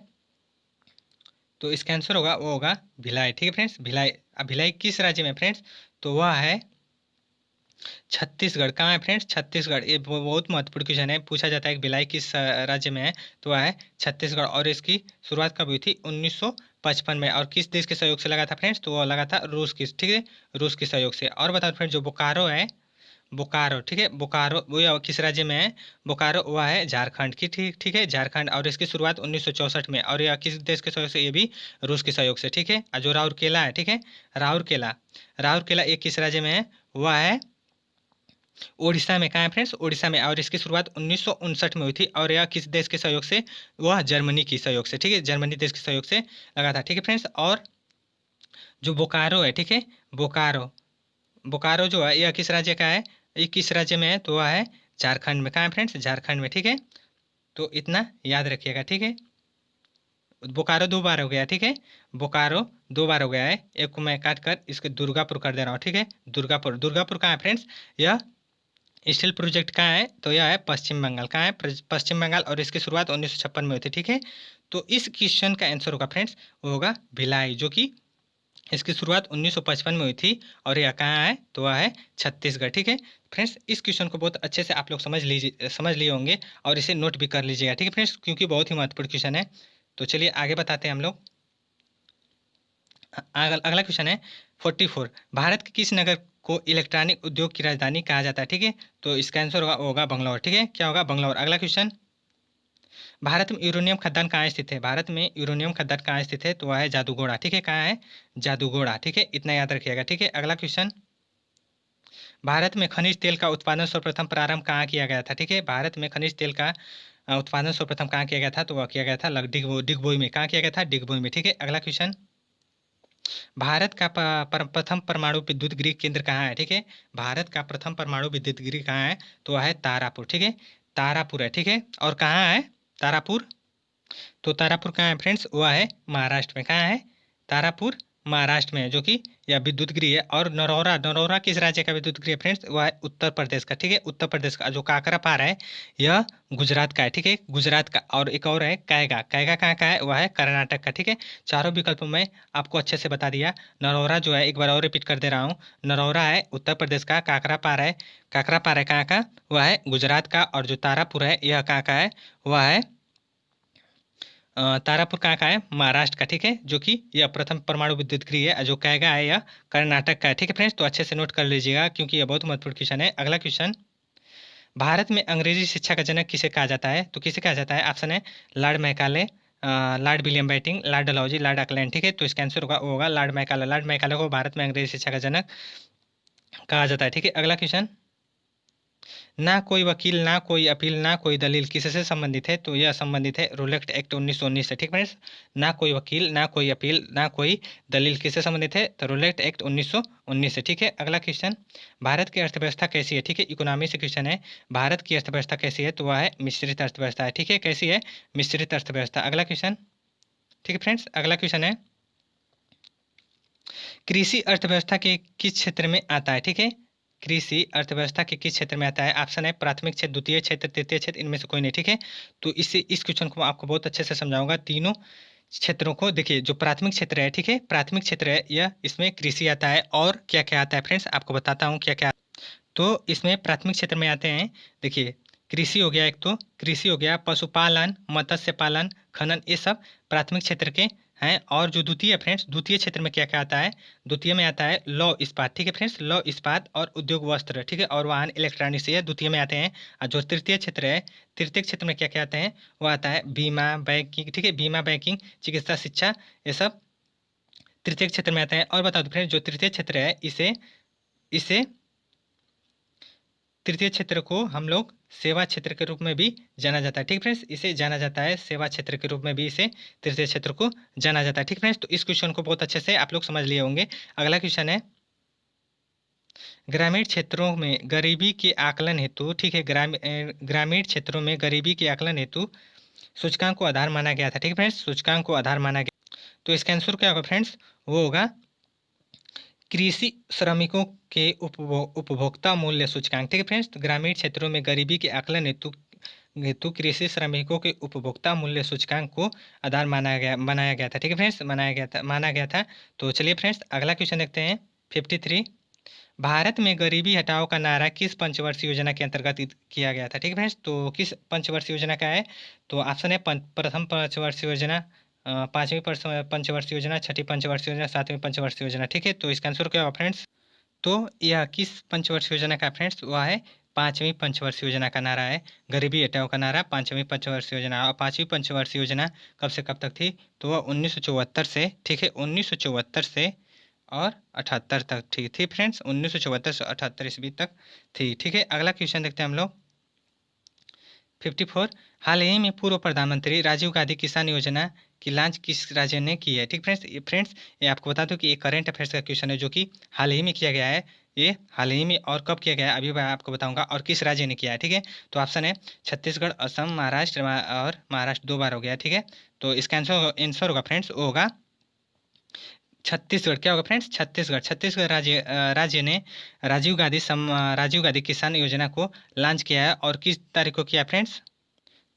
तो इसका आंसर होगा, वो होगा भिलाई। ठीक है फ्रेंड्स, भिलाई। अब भिलाई किस राज्य में फ्रेंड्स? तो वह है छत्तीसगढ़। कहाँ है फ्रेंड्स? छत्तीसगढ़। ये बहुत महत्वपूर्ण क्वेश्चन है, पूछा जाता है कि भिलाई किस राज्य में है? तो वह है छत्तीसगढ़। और इसकी शुरुआत कब हुई थी? 1955 में। और किस देश के सहयोग से लगा था फ्रेंड्स? तो वह लगा था रूस की। ठीक है, रूस के सहयोग से। और बताओ फ्रेंड्स, जो बोकारो है, बोकारो, ठीक है, बोकारो वो किस राज्य में है? बोकारो वह है झारखंड की। ठीक ठीक है, झारखंड। और इसकी शुरुआत 1964 में। और यह किस देश के सहयोग से? ये भी रूस के सहयोग से। ठीक है, और जो राउरकेला है, ठीक है, राउरकेला, राउरकेला ये किस राज्य में है? वह है उड़ीसा में। कहाँ है फ्रेंड्स? उड़ीसा में। और इसकी शुरुआत 1959 में हुई थी। और यह किस देश के सहयोग से? वह जर्मनी की सहयोग से। ठीक है, जर्मनी देश के सहयोग से लगा था। ठीक है फ्रेंड्स, और जो बोकारो है, ठीक है, बोकारो, बोकारो जो है यह किस राज्य का है? ये किस राज्य में है? तो वह है झारखंड में। कहाँ है फ्रेंड्स? झारखंड में। ठीक है, तो इतना याद रखिएगा। ठीक है, बोकारो दो बार हो गया। ठीक है, बोकारो दो बार हो गया है। एक को मैं काट कर इसके दुर्गापुर कर दे रहा हूँ। ठीक है, दुर्गापुर, दुर्गापुर कहाँ है फ्रेंड्स? यह स्टील प्रोजेक्ट कहाँ है? तो यह है पश्चिम बंगाल। कहाँ है? पश्चिम बंगाल। और इसकी शुरुआत 1956 में हुई थी। ठीक है, तो इस क्वेश्चन का आंसर होगा फ्रेंड्स, वो होगा भिलाई, जो कि इसकी शुरुआत 1955 में हुई थी। और यह कहाँ है? तो वह है छत्तीसगढ़। ठीक है फ्रेंड्स, इस क्वेश्चन को बहुत अच्छे से आप लोग समझ लिए होंगे, और इसे नोट भी कर लीजिएगा। ठीक है फ्रेंड्स, क्योंकि बहुत ही महत्वपूर्ण क्वेश्चन है। तो चलिए आगे बताते हैं हम लोग। अगला क्वेश्चन है 44। भारत के किस नगर को इलेक्ट्रॉनिक उद्योग की राजधानी कहा जाता है? ठीक है, तो इसका आंसर होगा बंगलौर। ठीक है, क्या होगा? बंगलौर। अगला क्वेश्चन, भारत में यूरेनियम खदान कहाँ स्थित है? भारत में यूरेनियम खदान कहाँ स्थित है? तो वह है जादूगोड़ा। ठीक है, कहाँ है? जादूगोड़ा। ठीक है, इतना याद रखिएगा। ठीक है, अगला क्वेश्चन, भारत में खनिज तेल का उत्पादन सर्वप्रथम प्रारंभ कहाँ किया गया था? ठीक है, भारत में खनिज तेल का उत्पादन सर्वप्रथम कहाँ किया गया था? तो वह किया गया था डिगबोई में। कहाँ किया गया था? डिगबोई में। ठीक है, अगला क्वेश्चन, भारत का प्रथम परमाणु विद्युत गृह केंद्र कहाँ है? ठीक है, भारत का प्रथम परमाणु विद्युत गृह कहाँ है? तो वह है तारापुर। ठीक है, तारापुर है। ठीक है, और कहाँ है तारापुर? तो तारापुर कहाँ है फ्रेंड्स? वह है महाराष्ट्र में। कहाँ है? तारापुर महाराष्ट्र में है, जो कि यह विद्युत गृह है। और नरौरा, नरौरा किस राज्य का विद्युत गृह है फ्रेंड्स? वह है उत्तर प्रदेश का। ठीक है, उत्तर प्रदेश का। जो काकरा पार है, यह गुजरात का है। ठीक है, गुजरात का। और एक और है कैगा, कैगा कहाँ का है? वह है कर्नाटक का। ठीक है, चारों विकल्पों में आपको अच्छे से बता दिया। नरौरा जो है, एक बार और रिपीट कर दे रहा हूँ, नरौरा है उत्तर प्रदेश का, काकरा पार है, काकरा पार है कहाँ का? वह है गुजरात का। और जो तारापुर है, यह कहाँ का है? वह है तारापुर कहाँ का है? महाराष्ट्र का। ठीक है, जो कि यह प्रथम परमाणु विद्युत गृह है। जो कहेगा है यह कर्नाटक का है। ठीक है फ्रेंड्स, तो अच्छे से नोट कर लीजिएगा, क्योंकि यह बहुत महत्वपूर्ण क्वेश्चन है। अगला क्वेश्चन, भारत में अंग्रेजी शिक्षा का जनक किसे कहा जाता है? तो किसे कहा जाता है? ऑप्शन है Lord Macaulay, Lord William Bentinck, Lord Dalhousie, Lord Auckland. ठीक है, तो इसका आंसर होगा, वो होगा लॉर्ड मैकाले। लॉर्ड मैकाले को भारत में अंग्रेजी शिक्षा का जनक कहा जाता है। ठीक है, अगला क्वेश्चन, ना कोई वकील, ना कोई अपील, ना कोई दलील किससे संबंधित है? तो यह संबंधित है रूलेट एक्ट 1919 से। ठीक है, ना कोई वकील, ना कोई अपील, ना कोई दलील किससे संबंधित है? तो रूलेट एक्ट 1919 से। ठीक है, अगला क्वेश्चन, भारत की अर्थव्यवस्था कैसी है? ठीक है, इकोनॉमी से क्वेश्चन है। भारत की अर्थव्यवस्था कैसी है? तो वह है मिश्रित अर्थव्यवस्था है। ठीक है, कैसी है? मिश्रित अर्थव्यवस्था। अगला क्वेश्चन, ठीक है फ्रेंड्स, अगला क्वेश्चन है, कृषि अर्थव्यवस्था के किस क्षेत्र में आता है? ठीक है, कृषि अर्थव्यवस्था के किस क्षेत्र में आता है? ऑप्शन है प्राथमिक क्षेत्र, द्वितीय क्षेत्र, तृतीय क्षेत्र, इनमें से कोई नहीं। ठीक है, तो इस क्वेश्चन को मैं आपको बहुत अच्छे से समझाऊंगा। तीनों क्षेत्रों को देखिए, जो प्राथमिक क्षेत्र है, ठीक है, प्राथमिक क्षेत्र है, यह इसमें कृषि आता है। और क्या क्या आता है फ्रेंड्स, आपको बताता हूँ क्या क्या। तो इसमें प्राथमिक क्षेत्र में आते हैं, देखिए, कृषि हो गया, एक तो कृषि हो गया, पशुपालन, मत्स्य पालन, खनन, ये सब प्राथमिक क्षेत्र के हैं। और जो द्वितीय फ्रेंड्स, द्वितीय क्षेत्र में क्या क्या आता है? द्वितीय में आता है लौ इस्पात। ठीक है फ्रेंड्स, लौ इस्पात और उद्योग वस्त्र। ठीक है, और वाहन इलेक्ट्रॉनिक्स, ये द्वितीय में आते हैं। और जो तृतीय क्षेत्र है, तृतीय क्षेत्र में क्या क्या आते हैं? वो आता है बीमा, बैंकिंग। ठीक है, बीमा, बैंकिंग, चिकित्सा, शिक्षा, ये सब तृतीय क्षेत्र में आते हैं। और बता दो फ्रेंड्स, जो तृतीय क्षेत्र है, इसे इसे तृतीय क्षेत्र को हम लोग सेवा क्षेत्र के रूप में भी जाना जाता है। ठीक फ्रेंड्स, इसे जाना जाता है सेवा क्षेत्र के रूप में भी, इसे तृतीय क्षेत्र को जाना जाता है। ठीक फ्रेंड्स, तो इस क्वेश्चन को बहुत अच्छे से आप लोग समझ लिए होंगे। अगला क्वेश्चन है, ग्रामीण क्षेत्रों में गरीबी के आकलन हेतु, ठीक है, ग्रामीण क्षेत्रों में गरीबी के आकलन हेतु सूचकांक को आधार माना गया था। ठीक है फ्रेंड्स, सूचकांक को आधार माना गया, तो इसका आंसर क्या होगा फ्रेंड्स, वो होगा कृषि श्रमिकों के उपभोक्ता मूल्य सूचकांक। ठीक है फ्रेंड्स, तो ग्रामीण क्षेत्रों में गरीबी के आकलन हेतु हेतु कृषि श्रमिकों के उपभोक्ता मूल्य सूचकांक को आधार बनाया गया था। ठीक है फ्रेंड्स, माना गया था। तो चलिए फ्रेंड्स, अगला क्वेश्चन देखते हैं 53। भारत में गरीबी हटाओ का नारा किस पंचवर्षीय योजना के अंतर्गत किया गया था। ठीक है फ्रेंड्स, तो किस पंचवर्षीय योजना का है, तो ऑप्शन है प्रथम पंचवर्षीय योजना, पांचवी पंचवर्षीय योजना, छठी पंचवर्षीय योजना, सातवीं पंचवर्षीय योजना। ठीक है, तो इसका आंसर क्या होगा फ्रेंड्स, तो यह किस पंचवर्षीय योजना का फ्रेंड्स, वह है पांचवी पंचवर्षीय योजना का नारा है। गरीबी हटाओ का नारा पांचवी पंचवर्षीय योजना। और पांचवी पंचवर्षीय योजना कब से कब तक थी, तो वह 1974 से, ठीक है, 1974 से और 78 तक थी फ्रेंड्स, 1974 से 78 ईस्वी तक थी। ठीक है, अगला क्वेश्चन देखते हैं हम लोग 54। हाल ही में पूर्व प्रधानमंत्री राजीव गांधी किसान योजना की लॉन्च किस राज्य ने की है। ठीक फ्रेंड्स, ये आपको बता दूं कि ये करंट अफेयर्स का क्वेश्चन है, जो कि हाल ही में किया गया है। ये हाल ही में और कब किया गया है अभी मैं आपको बताऊंगा, और किस राज्य ने किया है। ठीक है, तो ऑप्शन है छत्तीसगढ़, असम, महाराष्ट्र और महाराष्ट्र 2 बार हो गया। ठीक है, तो इसका आंसर होगा फ्रेंड्स, वो होगा छत्तीसगढ़। क्या होगा फ्रेंड्स, छत्तीसगढ़ राज्य ने राजीव गांधी किसान योजना को लॉन्च किया है। और किस तारीख को किया फ्रेंड्स,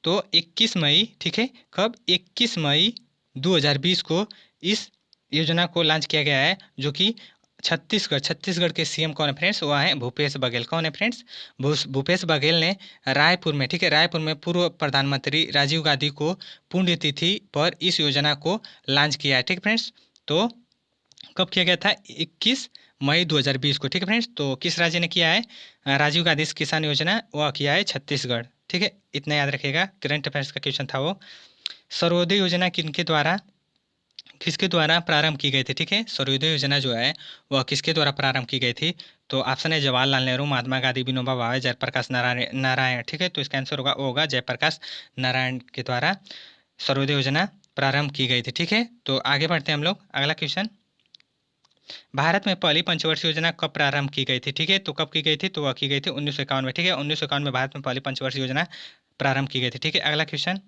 तो 21 मई, ठीक है, कब, 21 मई 2020 को इस योजना को लॉन्च किया गया है। जो कि छत्तीसगढ़ के सीएम कौन है फ्रेंड्स, वह है भूपेश बघेल। कौन है फ्रेंड्स, भूपेश बघेल ने रायपुर में, ठीक है, रायपुर में पूर्व प्रधानमंत्री राजीव गांधी को पुण्यतिथि पर इस योजना को लॉन्च किया है। ठीक फ्रेंड्स, तो कब किया गया था, 21 मई 2020 को। ठीक है फ्रेंड्स, तो किस राज्य ने किया है राजीव गांधी किसान योजना, वह किया है छत्तीसगढ़। ठीक है, इतना याद रखिएगा, करंट अफेयर्स का क्वेश्चन था वो। सर्वोदय योजना किसके द्वारा प्रारंभ की गई थी। ठीक है, सर्वोदय योजना जो है वह किसके द्वारा प्रारंभ की गई थी, तो ऑप्शन है जवाहरलाल नेहरू, महात्मा गांधी, विनोबा भावे, जयप्रकाश नारायण। ठीक है, तो इसका आंसर होगा, वो होगा जयप्रकाश नारायण के द्वारा सर्वोदय योजना प्रारंभ की गई थी। ठीक है, तो आगे बढ़ते हैं हम लोग, अगला क्वेश्चन, भारत में पहली पंचवर्षीय योजना कब प्रारंभ की गई थी। ठीक है, तो कब की गई थी, तो वह की गई थी 1951 में। ठीक है, 1951 में भारत में पहली पंचवर्षीय योजना प्रारंभ की गई थी। ठीक है, अगला क्वेश्चन,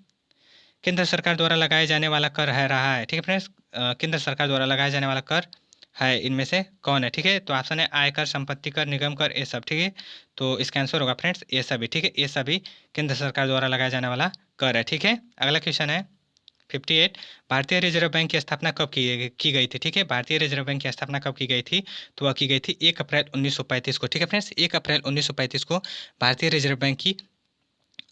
केंद्र सरकार द्वारा लगाए जाने वाला कर है रहा है। ठीक है फ्रेंड्स, केंद्र सरकार द्वारा लगाया जाने वाला कर है, इनमें से कौन है। ठीक है, तो ऑप्शन है आयकर, संपत्ति कर, निगम कर, ये सब। ठीक है, तो इसका आंसर होगा फ्रेंड्स ये सभी। ठीक है, ये सभी केंद्र सरकार द्वारा लगाया जाने वाला कर है। ठीक है, अगला क्वेश्चन है 58। भारतीय रिजर्व बैंक की स्थापना कब की गई थी। ठीक है, भारतीय रिजर्व बैंक की स्थापना कब की गई थी, तो वह की गई थी 1 अप्रैल 1935 को। ठीक है फ्रेंड्स, 1 अप्रैल 1935 को भारतीय रिजर्व बैंक की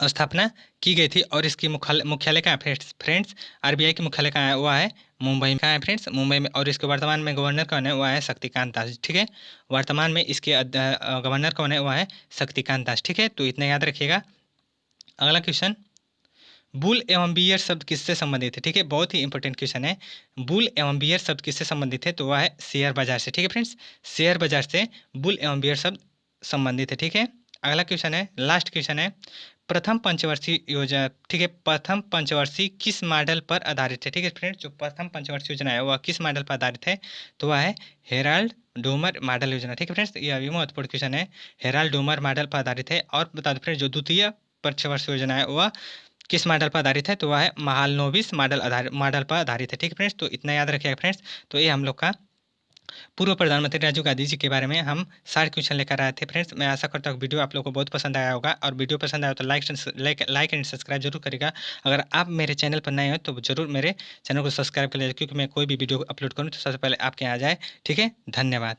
स्थापना की गई थी। और इसकी मुख्यालय कहाँ है फ्रेंड्स, आरबीआई की मुख्यालय कहाँ है, वह है मुंबई में। कहाँ है फ्रेंड्स, मुंबई में। और इसके वर्तमान में गवर्नर कौन है, वह है शक्तिकांत दास। ठीक है, वर्तमान में इसके गवर्नर कौन है, वह है शक्तिकांत दास। ठीक है, तो इतना याद रखिएगा। अगला क्वेश्चन, बुल एवं बियर शब्द किससे संबंधित है। ठीक है, बहुत ही इंपॉर्टेंट क्वेश्चन है। बुल एवं बियर शब्द किससे संबंधित है, तो वह है शेयर बाजार से। ठीक है फ्रेंड्स, शेयर बाजार से बुल एवं बियर शब्द संबंधित है। ठीक है, अगला क्वेश्चन है, लास्ट क्वेश्चन है, प्रथम पंचवर्षीय योजना, ठीक है, प्रथम पंचवर्षीय किस मॉडल पर आधारित है। ठीक है फ्रेंड्स, जो प्रथम पंचवर्षीय योजना है वह किस मॉडल पर आधारित है, तो वह है हेराल्ड डोमर मॉडल योजना। ठीक है फ्रेंड्स, यह भी महत्वपूर्ण क्वेश्चन है, हेराल्ड डोमर मॉडल पर आधारित है। और बता दो फ्रेंड्स, जो द्वितीय पंचवर्षीय योजना है वह किस मॉडल पर आधारित है, तो वह है महालनोबिस मॉडल पर आधारित है। ठीक है फ्रेंड्स, तो इतना याद रखिएगा फ्रेंड्स। तो ये हम लोग का पूर्व प्रधानमंत्री राजीव गांधी जी के बारे में हम सारे क्वेश्चन लेकर आए थे फ्रेंड्स। मैं आशा करता हूँ वीडियो आप लोग को बहुत पसंद आया होगा, और वीडियो पसंद आया तो लाइक एंड सब्सक्राइब जरूर करेगा। अगर आप मेरे चैनल पर नए हो तो जरूर मेरे चैनल को सब्सक्राइब कर लीजिए, क्योंकि मैं कोई भी वीडियो अपलोड करूँ तो सबसे पहले आपके यहाँ आ जाए। ठीक है, धन्यवाद।